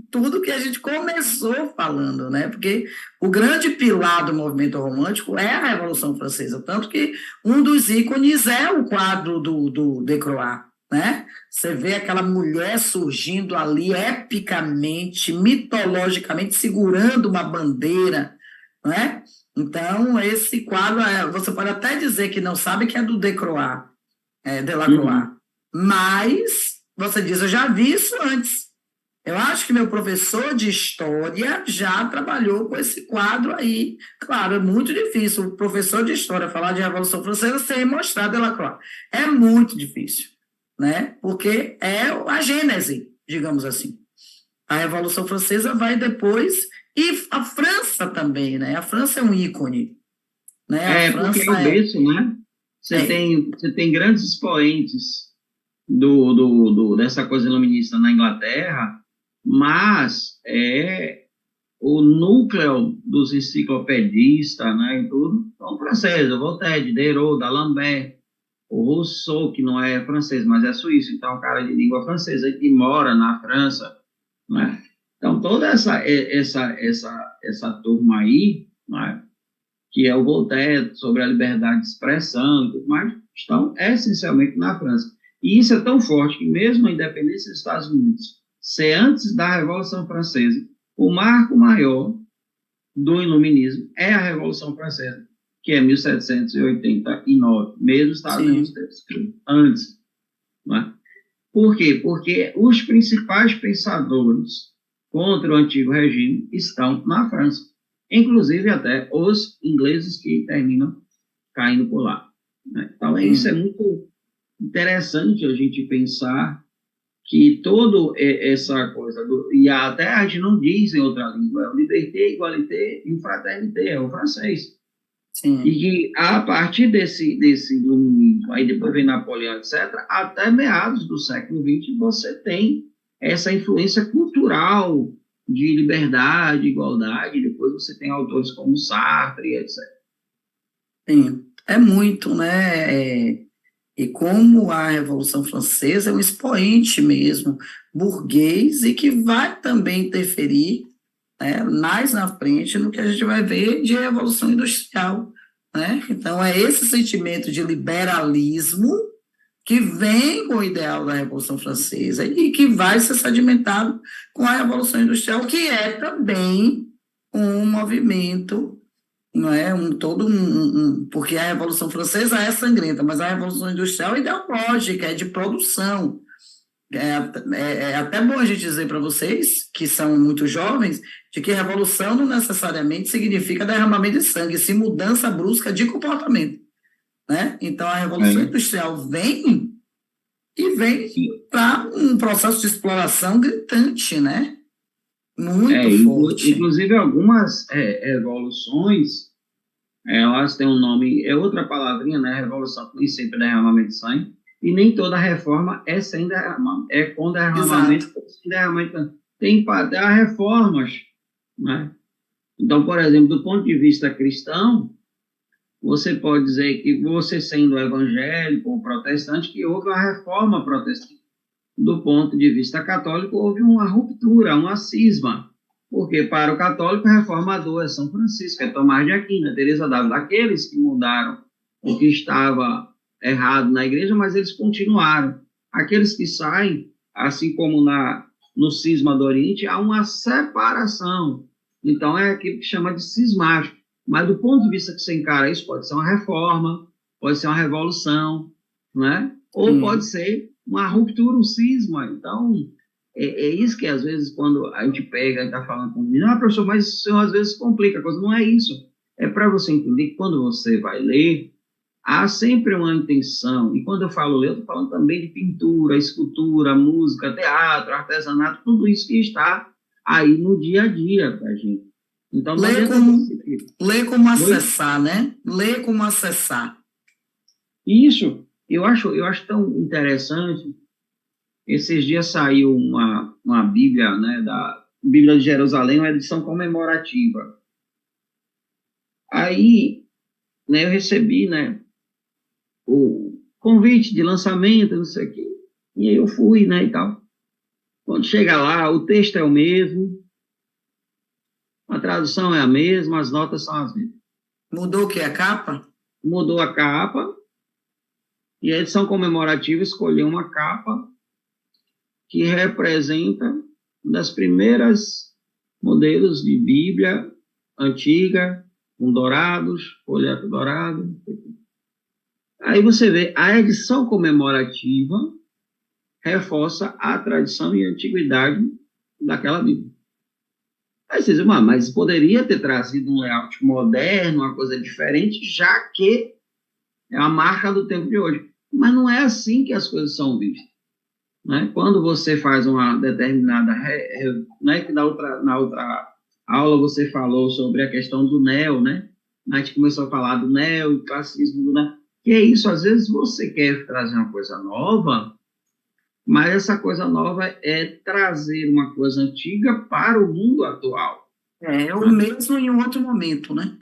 tudo que a gente começou falando, né? Porque o grande pilar do movimento romântico é a Revolução Francesa, tanto que um dos ícones é o quadro do Decroix, né? Você vê aquela mulher surgindo ali epicamente, mitologicamente, segurando uma bandeira, né? Então, esse quadro, você pode até dizer que não sabe que é do Decroix, Delacroix, uhum. mas você diz, eu já vi isso antes. Eu acho que meu professor de história já trabalhou com esse quadro aí. Claro, é muito difícil o professor de história falar de Revolução Francesa sem mostrar Delacroix. É muito difícil, né? Porque é a gênese, digamos assim. A Revolução Francesa vai depois, e a França também, né? A França é um ícone, né? A Porque é França o berço, né? é Você tem grandes expoentes dessa coisa iluminista na Inglaterra, mas o núcleo dos enciclopedistas, né, e tudo, são franceses, o Voltaire, Diderot, D'Alembert, o Rousseau, que não é francês, mas é suíço, então é um cara de língua francesa que mora na França, né? Então, toda essa turma aí, né, que é o Voltaire, sobre a liberdade de expressão e tudo mais, estão essencialmente na França. E isso é tão forte que mesmo a independência dos Estados Unidos ser antes da Revolução Francesa, o marco maior do iluminismo é a Revolução Francesa, que é 1789, mesmo os Estados Unidos sim, ter sido antes. Não é? Por quê? Porque os principais pensadores contra o antigo regime estão na França, inclusive até os ingleses que terminam caindo por lá. Né? Então, isso é sim, muito interessante a gente pensar que toda essa coisa, e até a gente não diz em outra língua, é o liberté, igualité e o fraternité, é o francês. E sim. que a partir desse iluminismo, aí depois vem Napoleão, etc., até meados do século XX, você tem essa influência cultural de liberdade, igualdade, depois você tem autores como Sartre, etc. Sim, é muito, né? E como a Revolução Francesa é um expoente mesmo burguês e que vai também interferir, né, mais na frente no que a gente vai ver de Revolução Industrial, né? Então, é esse sentimento de liberalismo que vem com o ideal da Revolução Francesa e que vai ser sedimentado com a Revolução Industrial, que é também um movimento, não é porque a Revolução Francesa é sangrenta, mas a Revolução Industrial é ideológica, é de produção. É até bom a gente dizer para vocês, que são muito jovens, de que revolução não necessariamente significa derramamento de sangue, sim mudança brusca de comportamento, né? Então, a Revolução Né? Industrial vem para um processo de exploração gritante, né? Muito forte. Inclusive algumas revoluções, elas têm um nome, é outra palavrinha, né? Revolução, nem sempre é derramamento de sangue, e nem toda reforma é sem derramamento, é com Exato. derramamento ou sem derramamento. Há reformas, né? Então, por exemplo, do ponto de vista cristão, você pode dizer que você sendo evangélico ou protestante, que houve uma reforma protestante. Do ponto de vista católico, houve uma ruptura, uma cisma. Porque para o católico, o reformador é São Francisco, é Tomás de Aquino, é Teresa d'Ávila, aqueles que mudaram o que estava errado na igreja, mas eles continuaram. Aqueles que saem, assim como no cisma do Oriente, há uma separação. Então, é aquilo que chama de cismático. Mas, do ponto de vista que você encara isso, pode ser uma reforma, pode ser uma revolução, né? Ou pode ser uma ruptura, um cisma. Então, é isso que, às vezes, quando a gente pega e está falando com o menino, professor, mas isso às vezes complica a coisa. Não é isso. É para você entender que quando você vai ler, há sempre uma intenção. E quando eu falo ler, eu estou falando também de pintura, escultura, música, teatro, artesanato, tudo isso que está aí no dia a dia para a gente. Então, não adianta ler como acessar, né? Ler como acessar. Isso, eu acho tão interessante. Esses dias saiu uma Bíblia, né, da Bíblia de Jerusalém, uma edição comemorativa. Aí, né, eu recebi, né, o convite de lançamento, não sei o quê, e aí eu fui, né, e tal. Quando chega lá, o texto é o mesmo, a tradução é a mesma, as notas são as mesmas. Mudou o que? A capa? Mudou a capa, e a edição comemorativa escolheu uma capa que representa uma das primeiras modelos de Bíblia antiga, com dourados, folheto dourado. Aí você vê, a edição comemorativa reforça a tradição e a antiguidade daquela Bíblia. Aí você diz, mas poderia ter trazido um layout moderno, uma coisa diferente, já que é a marca do tempo de hoje. Mas não é assim que as coisas são vistas. Né? Quando você faz uma determinada... né, que na outra aula você falou sobre a questão do neo, né? A gente começou a falar do neo e classicismo do neo. Que é isso, às vezes você quer trazer uma coisa nova, mas essa coisa nova é trazer uma coisa antiga para o mundo atual. É o mesmo em um outro momento, né?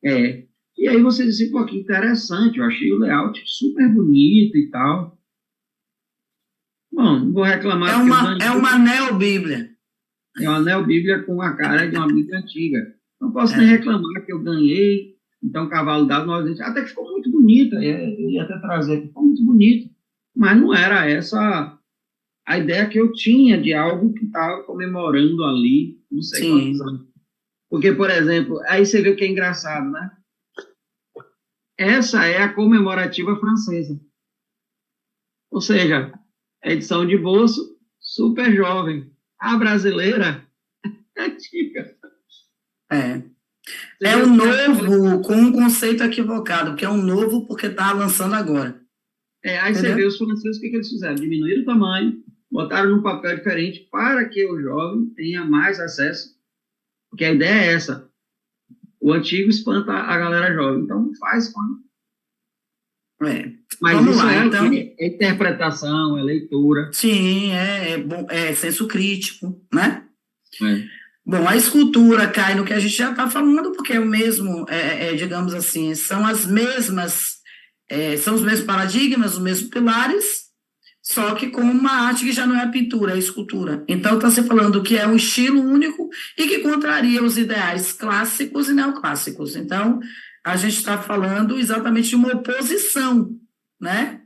E aí você disse, pô, que interessante, eu achei o layout super bonito e tal. Bom, não vou reclamar. É uma neobíblia. É uma neobíblia com a cara de uma Bíblia antiga. Não posso nem reclamar que eu ganhei. Então, Cavalo Dado, até que ficou muito bonita. Eu ia até trazer, ficou muito bonito. Mas não era essa a ideia que eu tinha de algo que estava comemorando ali, não sei quantos anos. Porque, por exemplo, aí você vê o que é engraçado, né? Essa é a comemorativa francesa. Ou seja, edição de bolso, super jovem. A brasileira, antiga. É um novo com um conceito equivocado, que é um novo porque está lançando agora. Aí você vê os franceses, o que eles fizeram? Diminuíram o tamanho, botaram num papel diferente para que o jovem tenha mais acesso. Porque a ideia é essa. O antigo espanta a galera jovem. Então, faz com... Mas vamos isso lá, então... é interpretação, é leitura. Sim, é senso crítico, né? Bom, a escultura cai no que a gente já está falando, porque é o mesmo, digamos assim, são as mesmas, são os mesmos paradigmas, os mesmos pilares, só que com uma arte que já não é a pintura, é a escultura. Então, está se falando que é um estilo único e que contraria os ideais clássicos e neoclássicos. Então, a gente está falando exatamente de uma oposição, né?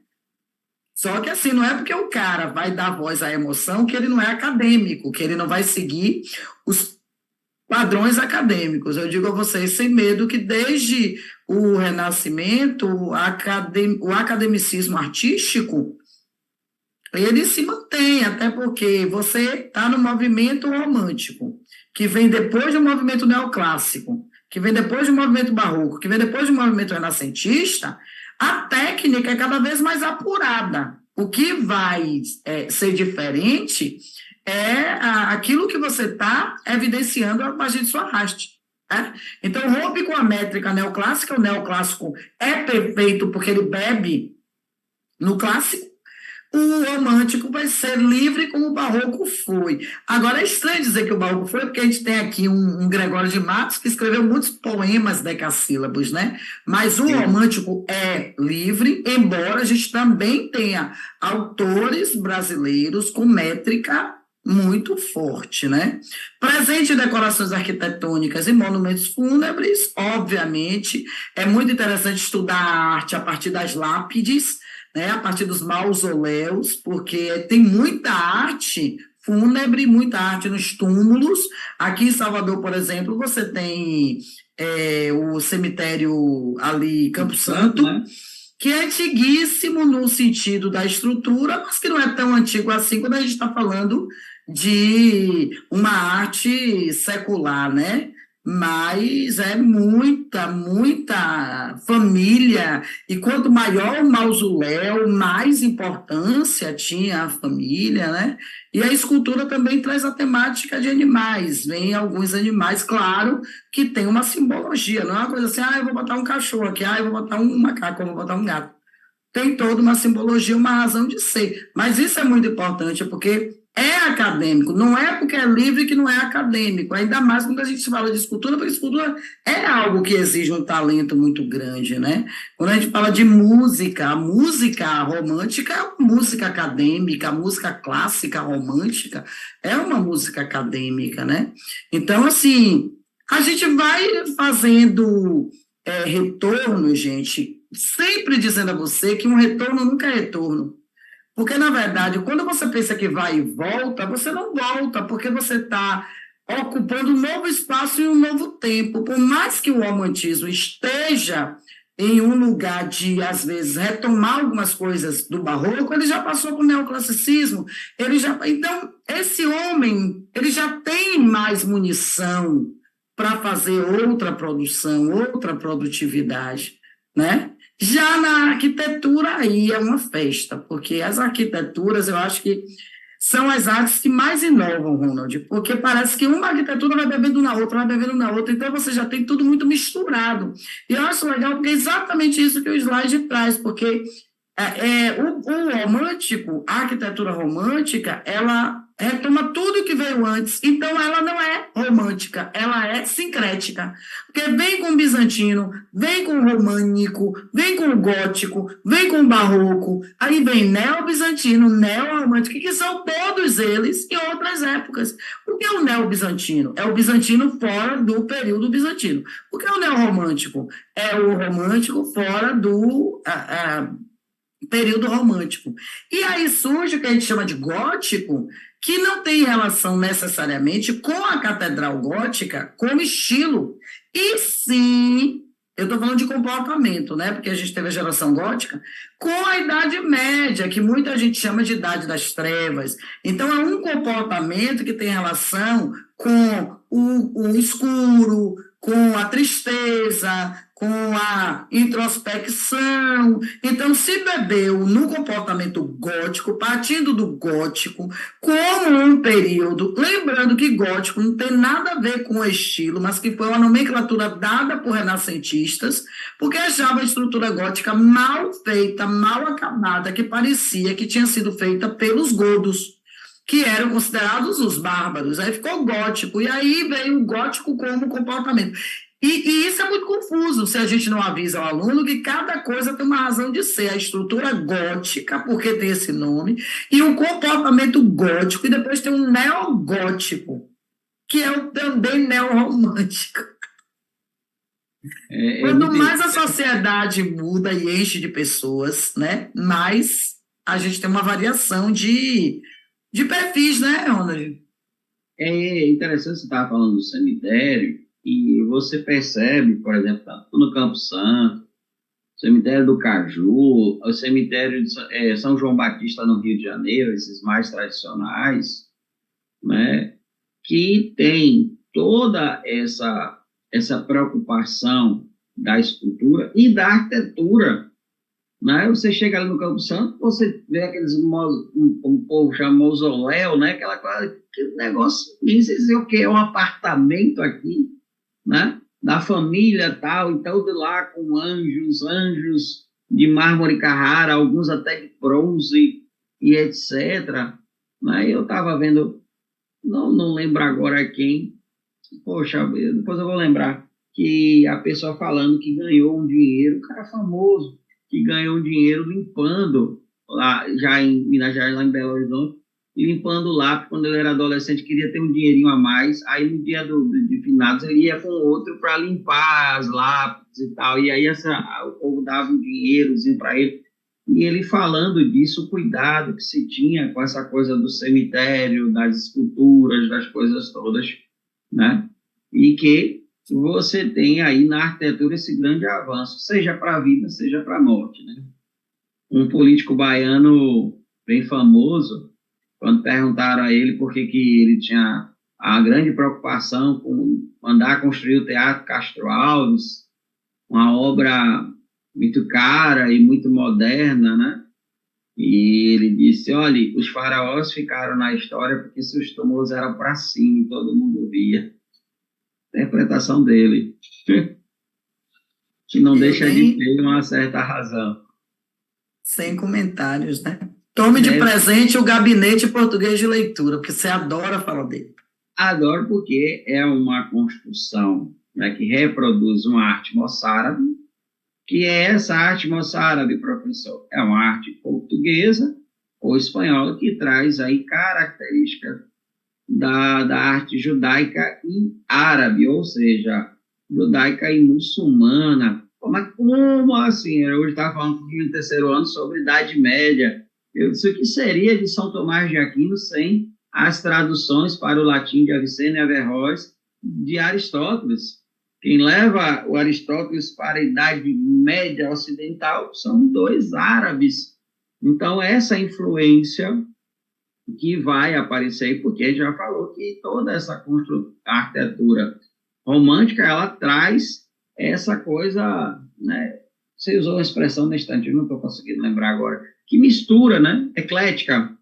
Só que assim, não é porque o cara vai dar voz à emoção que ele não é acadêmico, que ele não vai seguir os padrões acadêmicos. Eu digo a vocês sem medo que desde o Renascimento, o academicismo artístico, ele se mantém, até porque você está no movimento romântico, que vem depois do movimento neoclássico, que vem depois do movimento barroco, que vem depois do movimento renascentista. A técnica é cada vez mais apurada. O que vai ser diferente é aquilo que você está evidenciando a partir de sua haste. Né? Então, rompe com a métrica neoclássica. O neoclássico é perfeito porque ele bebe no clássico. O romântico vai ser livre como o barroco foi. Agora, é estranho dizer que o barroco foi, porque a gente tem aqui um Gregório de Matos que escreveu muitos poemas decassílabos, né? Mas o romântico é livre, embora a gente também tenha autores brasileiros com métrica muito forte, né? Presente em decorações arquitetônicas e monumentos fúnebres, obviamente, é muito interessante estudar a arte a partir das lápides, né, a partir dos mausoléus, porque tem muita arte fúnebre, muita arte nos túmulos. Aqui em Salvador, por exemplo, você tem o cemitério ali, Campo Santo, né? que é antiguíssimo no sentido da estrutura, mas que não é tão antigo assim quando a gente está falando de uma arte secular, né? Mas é muita, muita família, e quanto maior o mausoléu, mais importância tinha a família, né? E a escultura também traz a temática de animais, vem alguns animais, claro, que tem uma simbologia, não é uma coisa assim, eu vou botar um cachorro aqui, eu vou botar um macaco, eu vou botar um gato. Tem toda uma simbologia, uma razão de ser. Mas isso é muito importante, porque é acadêmico, não é porque é livre que não é acadêmico, ainda mais quando a gente fala de escultura, porque escultura é algo que exige um talento muito grande, né? Quando a gente fala de música, a música romântica é uma música acadêmica, a música clássica romântica é uma música acadêmica, né? Então, assim, a gente vai fazendo retorno, gente, sempre dizendo a você que um retorno nunca é retorno. Porque, na verdade, quando você pensa que vai e volta, você não volta, porque você está ocupando um novo espaço e um novo tempo. Por mais que o romantismo esteja em um lugar de, às vezes, retomar algumas coisas do barroco, ele já passou para o neoclassicismo, então, esse homem, ele já tem mais munição para fazer outra produção, outra produtividade, né? Já na arquitetura, aí é uma festa, porque as arquiteturas, eu acho que são as artes que mais inovam, Ronald, porque parece que uma arquitetura vai bebendo na outra, vai bebendo na outra, então você já tem tudo muito misturado. E eu acho legal, porque é exatamente isso que o slide traz, porque o romântico, a arquitetura romântica, ela retoma tudo que veio antes, então ela não é romântica, ela é sincrética, porque vem com o bizantino, vem com o românico, vem com o gótico, vem com o barroco, aí vem neo-bizantino, neo-romântico, que são todos eles em outras épocas. O que é o neo-bizantino? É o bizantino fora do período bizantino. O que é o neo-romântico? É o romântico fora do período romântico. E aí surge o que a gente chama de gótico, que não tem relação necessariamente com a catedral gótica como estilo. E sim, eu estou falando de comportamento, né? Porque a gente teve a geração gótica, com a Idade Média, que muita gente chama de Idade das Trevas. Então, é um comportamento que tem relação com o escuro, com a tristeza, com a introspecção. Então, se bebeu no comportamento gótico, partindo do gótico, como um período, lembrando que gótico não tem nada a ver com o estilo, mas que foi uma nomenclatura dada por renascentistas, porque achava a estrutura gótica mal feita, mal acabada, que parecia que tinha sido feita pelos godos, que eram considerados os bárbaros. Aí ficou gótico, e aí veio o gótico como comportamento. E isso é muito confuso se a gente não avisa ao aluno que cada coisa tem uma razão de ser. A estrutura gótica, porque tem esse nome, e o comportamento gótico, e depois tem um neogótico, que é o também neorromântico. Quanto mais a sociedade muda e enche de pessoas, né, mais a gente tem uma variação de perfis, né, Ronald? É interessante você estar falando do cemitério, e você percebe, por exemplo, tanto no Campo Santo, cemitério do Caju, o cemitério de São João Batista no Rio de Janeiro, esses mais tradicionais, né, que tem toda essa preocupação da escultura e da arquitetura, né? Você chega ali no Campo Santo, você vê aqueles, como o povo chama, mausoléu, né? Aquela coisa, que negócio, dizer o que é um apartamento aqui, né? Da família tal, então de lá com anjos de mármore Carrara, alguns até de bronze e etc. Né? Eu estava vendo, não lembro agora quem, poxa, depois eu vou lembrar, que a pessoa falando que ganhou um dinheiro, um cara famoso, que ganhou um dinheiro limpando, lá, já em Minas Gerais, lá em Belo Horizonte, e limpando lá, porque quando ele era adolescente queria ter um dinheirinho a mais, aí no dia de finados ele ia com outro para limpar as lápides e tal, e aí o povo dava um dinheirozinho para ele, e ele falando disso, o cuidado que se tinha com essa coisa do cemitério, das esculturas, das coisas todas, né? E que você tem aí na arquitetura esse grande avanço, seja para a vida, seja para a morte, né? Um político baiano bem famoso, quando perguntaram a ele por que ele tinha a grande preocupação com mandar construir o Teatro Castro Alves, uma obra muito cara e muito moderna, né? E ele disse, olha, os faraós ficaram na história porque seus túmulos eram para cima e todo mundo via. Interpretação dele, que não Eu deixa de nem, ter uma certa razão. sem comentários, né? Tome de É, presente o gabinete português de leitura, porque você adora falar dele. adoro porque é uma construção, né, que reproduz uma arte moçárabe, que é essa arte moçárabe, professor, é uma arte portuguesa ou espanhola que traz aí características da arte judaica e árabe, ou seja, judaica e muçulmana. Mas como assim? Eu hoje estava falando com o terceiro ano sobre Idade Média. Eu disse, o que seria de São Tomás de Aquino sem as traduções para o latim de Avicena e Averroes de Aristóteles? Quem leva o Aristóteles para a Idade Média ocidental são dois árabes. Então, essa influência que vai aparecer, porque ele já falou que toda essa arquitetura romântica, ela traz essa coisa, né? Você usou uma expressão no instante, eu não estou conseguindo lembrar agora, que mistura, né? Eclética,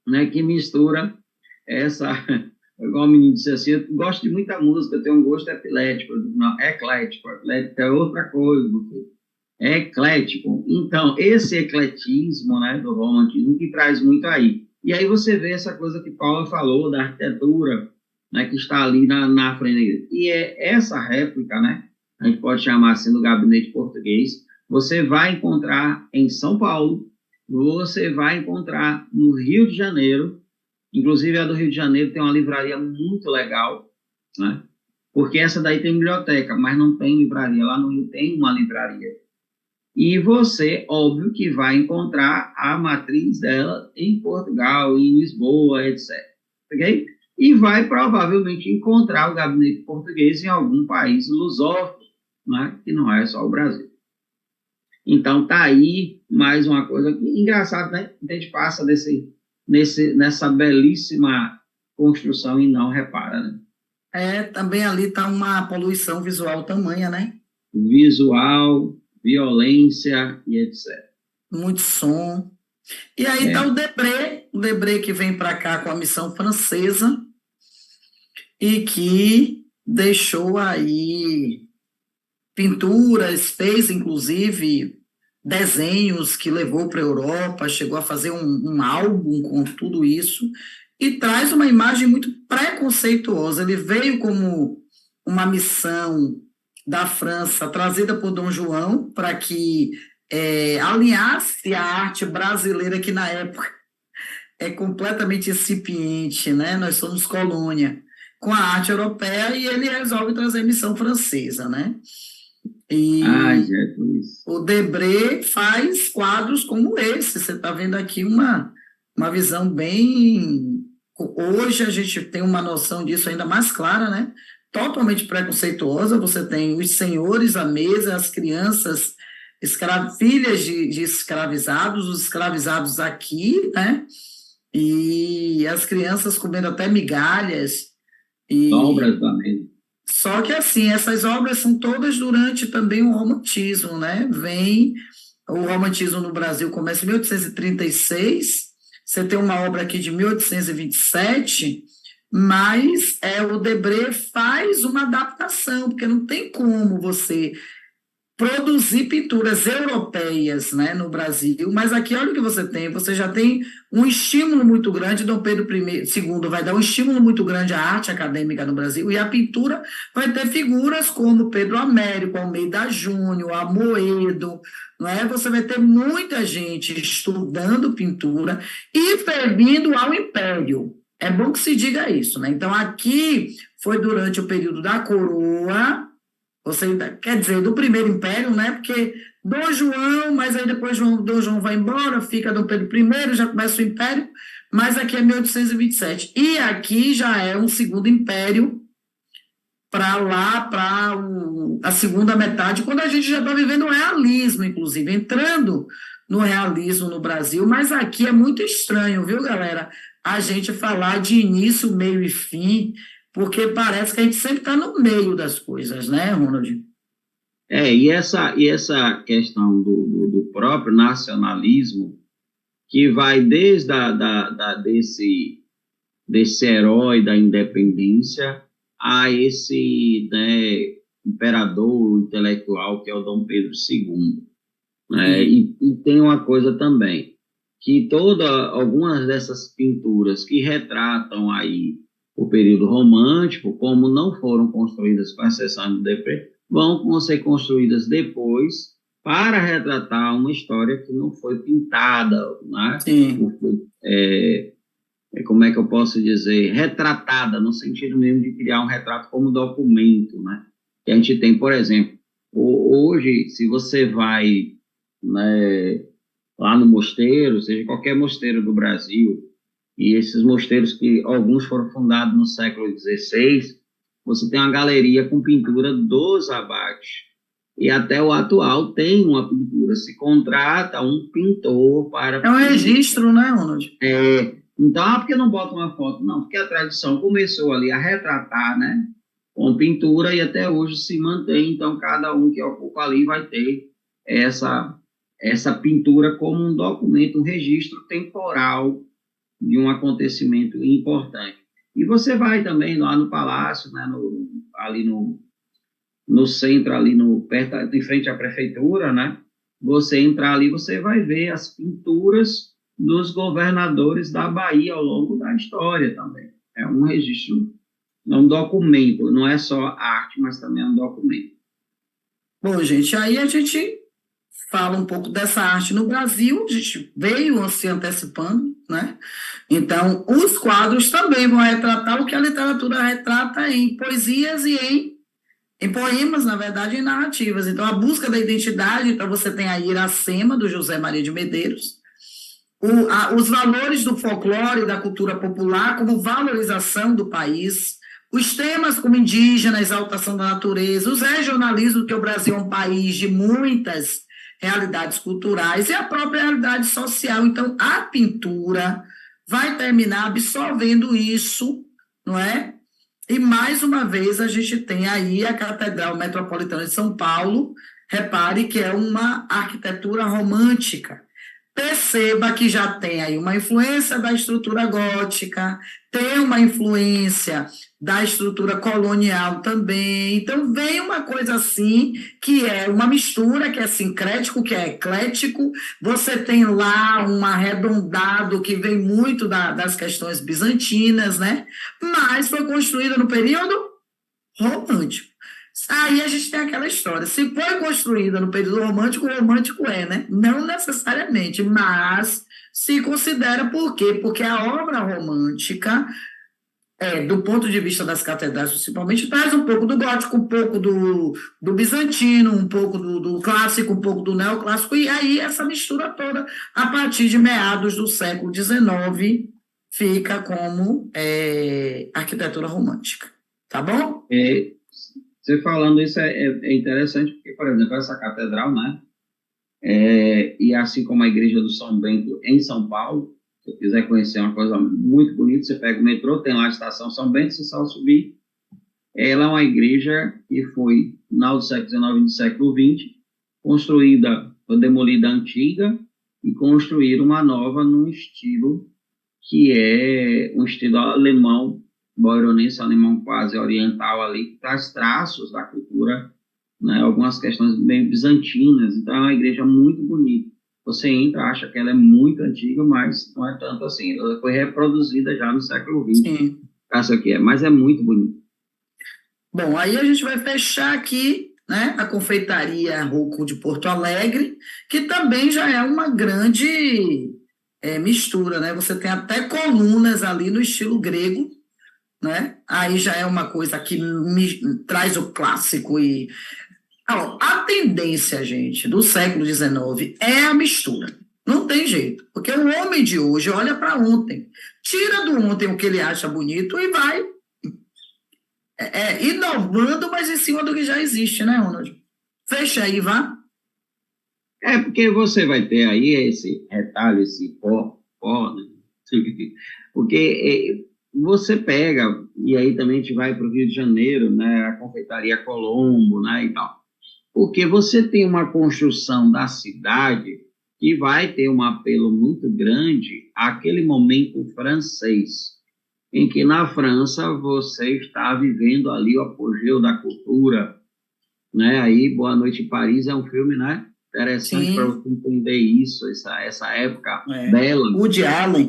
né? Que mistura essa, igual o menino disse assim, eu gosto de muita música, eu tenho um gosto epilético, não, eclético é outra coisa, é eclético. Então, esse ecletismo, né, do romantismo que traz muito aí. E aí você vê essa coisa que Paulo falou da arquitetura, né, que está ali na frente da igreja. E é essa réplica, né, a gente pode chamar assim do gabinete português, você vai encontrar em São Paulo, você vai encontrar no Rio de Janeiro, inclusive a do Rio de Janeiro tem uma livraria muito legal, né, porque essa daí tem biblioteca, mas não tem livraria. Lá no Rio tem uma livraria. E você, óbvio, que vai encontrar a matriz dela em Portugal, em Lisboa, etc. Ok? E vai provavelmente encontrar o gabinete português em algum país lusófono, né? Que não é só o Brasil. Então, tá aí mais uma coisa que, engraçado, né? A gente passa nessa belíssima construção e não repara, né? Também ali está uma poluição visual tamanha, né? Visual, violência e etc. Muito som. E aí está o Debré que vem para cá com a missão francesa e que deixou aí pinturas, fez inclusive desenhos que levou para a Europa, chegou a fazer um álbum com tudo isso e traz uma imagem muito preconceituosa. Ele veio como uma missão da França trazida por Dom João para que alinhasse a arte brasileira, que na época é completamente incipiente, né? Nós somos colônia, com a arte europeia, e ele resolve trazer a missão francesa, né? E Jesus. o Debré faz quadros como esse. Você está vendo aqui uma visão bem... Hoje a gente tem uma noção disso ainda mais clara, né? Totalmente preconceituosa. Você tem os senhores à mesa, as crianças, filhas de escravizados, os escravizados aqui, né? E as crianças comendo até migalhas. Obras da mesa. Só que, assim, essas obras são todas durante também o romantismo, né? O romantismo no Brasil começa em 1836, você tem uma obra aqui de 1827, mas o Debré faz uma adaptação, porque não tem como você produzir pinturas europeias, né, no Brasil, mas aqui olha o que você já tem um estímulo muito grande. Dom Pedro II vai dar um estímulo muito grande à arte acadêmica no Brasil, e a pintura vai ter figuras como Pedro Américo, Almeida Júnior, Amoedo, não é? Você vai ter muita gente estudando pintura e servindo ao Império. É bom que se diga isso, né? Então, aqui foi durante o período da coroa, Você quer dizer, do primeiro império, né? Porque Dom João, mas aí depois Dom João vai embora, fica Dom Pedro I, já começa o império, mas aqui é 1827. E aqui já é um segundo império para lá, para a segunda metade, quando a gente já está vivendo o realismo, inclusive, entrando no realismo no Brasil, mas aqui é muito estranho, viu, galera? A gente falar de início, meio e fim, porque parece que a gente sempre está no meio das coisas, né, Ronald? E essa questão do próprio nacionalismo, que vai desde desse herói da independência a esse, né, imperador intelectual que é o Dom Pedro II. Né? E tem uma coisa também, que algumas dessas pinturas que retratam aí o período romântico, como não foram construídas com exceção do Depré, vão ser construídas depois para retratar uma história que não foi pintada, né? Sim. Como é que eu posso dizer, retratada, no sentido mesmo de criar um retrato como documento, né? Que a gente tem, por exemplo, hoje, se você vai, né, lá no mosteiro, seja qualquer mosteiro do Brasil, e esses mosteiros que alguns foram fundados no século XVI, você tem uma galeria com pintura dos abates. E até o atual tem uma pintura, se contrata um pintor para... É um registro, né, Ronald? Então, por que não bota uma foto? Não, porque a tradição começou ali a retratar, né, com pintura e até hoje se mantém. Então, cada um que ocupa ali vai ter essa pintura como um documento, um registro temporal de um acontecimento importante. E você vai também lá no palácio, né, ali no centro, ali perto, em frente à prefeitura, né? Você entrar ali, você vai ver as pinturas dos governadores da Bahia ao longo da história também. É um registro, é um documento, não é só arte, mas também é um documento. Bom, gente, aí a gente fala um pouco dessa arte no Brasil, a gente veio se antecipando, né? Então, os quadros também vão retratar o que a literatura retrata em poesias e em poemas, na verdade, em narrativas. Então, a busca da identidade, então você tem a Iracema, do José Maria de Medeiros, os valores do folclore e da cultura popular como valorização do país, os temas como indígena, exaltação da natureza, os regionalismos, que o Brasil é um país de muitas realidades culturais, e a própria realidade social. Então, a pintura vai terminar absorvendo isso, não é? E, mais uma vez, a gente tem aí a Catedral Metropolitana de São Paulo, repare que é uma arquitetura romântica. Perceba que já tem aí uma influência da estrutura gótica, tem uma influência da estrutura colonial também. Então, vem uma coisa assim, que é uma mistura, que é sincrético, que é eclético. Você tem lá um arredondado que vem muito das questões bizantinas, né? Mas foi construída no período romântico. Aí a gente tem aquela história. Se foi construída no período romântico, o romântico é, né? Não necessariamente, mas se considera por quê? Porque a obra romântica, do ponto de vista das catedrais, principalmente, traz um pouco do gótico, um pouco do bizantino, um pouco do clássico, um pouco do neoclássico, e aí essa mistura toda, a partir de meados do século XIX, fica como arquitetura romântica. Tá bom? Você falando isso é interessante, porque, por exemplo, essa catedral, né? E assim como a igreja do São Bento em São Paulo, se você quiser conhecer uma coisa muito bonita, você pega o metrô, tem lá a estação São Bento, você só subir. Ela é uma igreja que foi, no final do século XIX e do século XX, construída, foi demolida a antiga e construíram uma nova num estilo que é um estilo alemão, beuronense, alemão quase oriental ali, que traz traços da cultura, né, algumas questões bem bizantinas. Então é uma igreja muito bonita. Você entra, acha que ela é muito antiga, mas não é tanto assim. Ela foi reproduzida já no século XX. Sim. Essa aqui mas é muito bonita. Bom, aí a gente vai fechar aqui, né, a confeitaria Rocco de Porto Alegre, que também já é uma grande mistura, né? Você tem até colunas ali no estilo grego, né? Aí já é uma coisa que traz o clássico e... Ó, a tendência, gente, do século XIX é a mistura. Não tem jeito, porque o homem de hoje olha para ontem, tira do ontem o que ele acha bonito e vai inovando, mas em cima do que já existe, né, Ronald? Fecha aí, vá. Porque você vai ter aí esse retalho, esse pó, né? Porque você pega, e aí também a gente vai para o Rio de Janeiro, né, a Confeitaria Colombo, né, e tal. Porque você tem uma construção da cidade que vai ter um apelo muito grande àquele momento francês, em que na França você está vivendo ali o apogeu da cultura, né? Aí Boa Noite em Paris é um filme, né? Interessante para Sim, você entender isso, essa época é. bela. Woody Allen.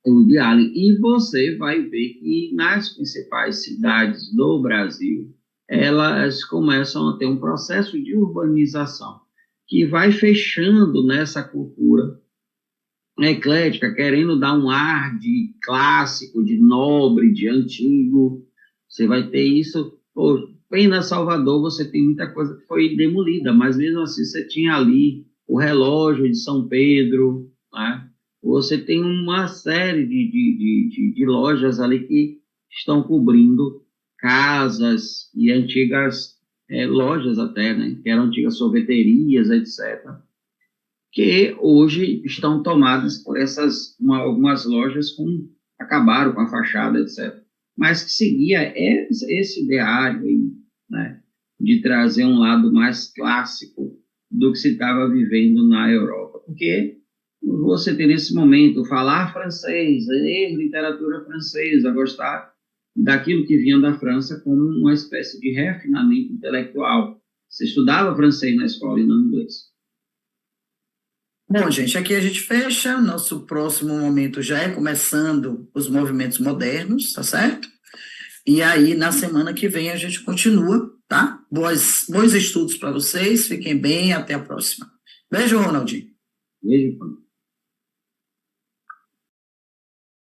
Woody Allen. E você vai ver que nas principais cidades do Brasil, elas começam a ter um processo de urbanização que vai fechando nessa cultura eclética, querendo dar um ar de clássico, de nobre, de antigo. Você vai ter isso. Pô, pena Salvador, você tem muita coisa que foi demolida, mas mesmo assim você tinha ali o relógio de São Pedro, né? Você tem uma série de lojas ali que estão cobrindo casas e antigas lojas até, né? Que eram antigas sorveterias, etc., que hoje estão tomadas por algumas lojas acabaram com a fachada, etc. Mas que seguia esse ideário aí, né, de trazer um lado mais clássico do que se estava vivendo na Europa. Porque você tem nesse momento falar francês, ler literatura francesa, gostar daquilo que vinha da França como uma espécie de refinamento intelectual. Você estudava francês na escola e não inglês. Bom, gente, aqui a gente fecha. Nosso próximo momento já é começando os movimentos modernos, tá certo? E aí, na semana que vem, a gente continua, tá? Bons estudos para vocês, fiquem bem, até a próxima. Beijo, Ronaldinho. Beijo,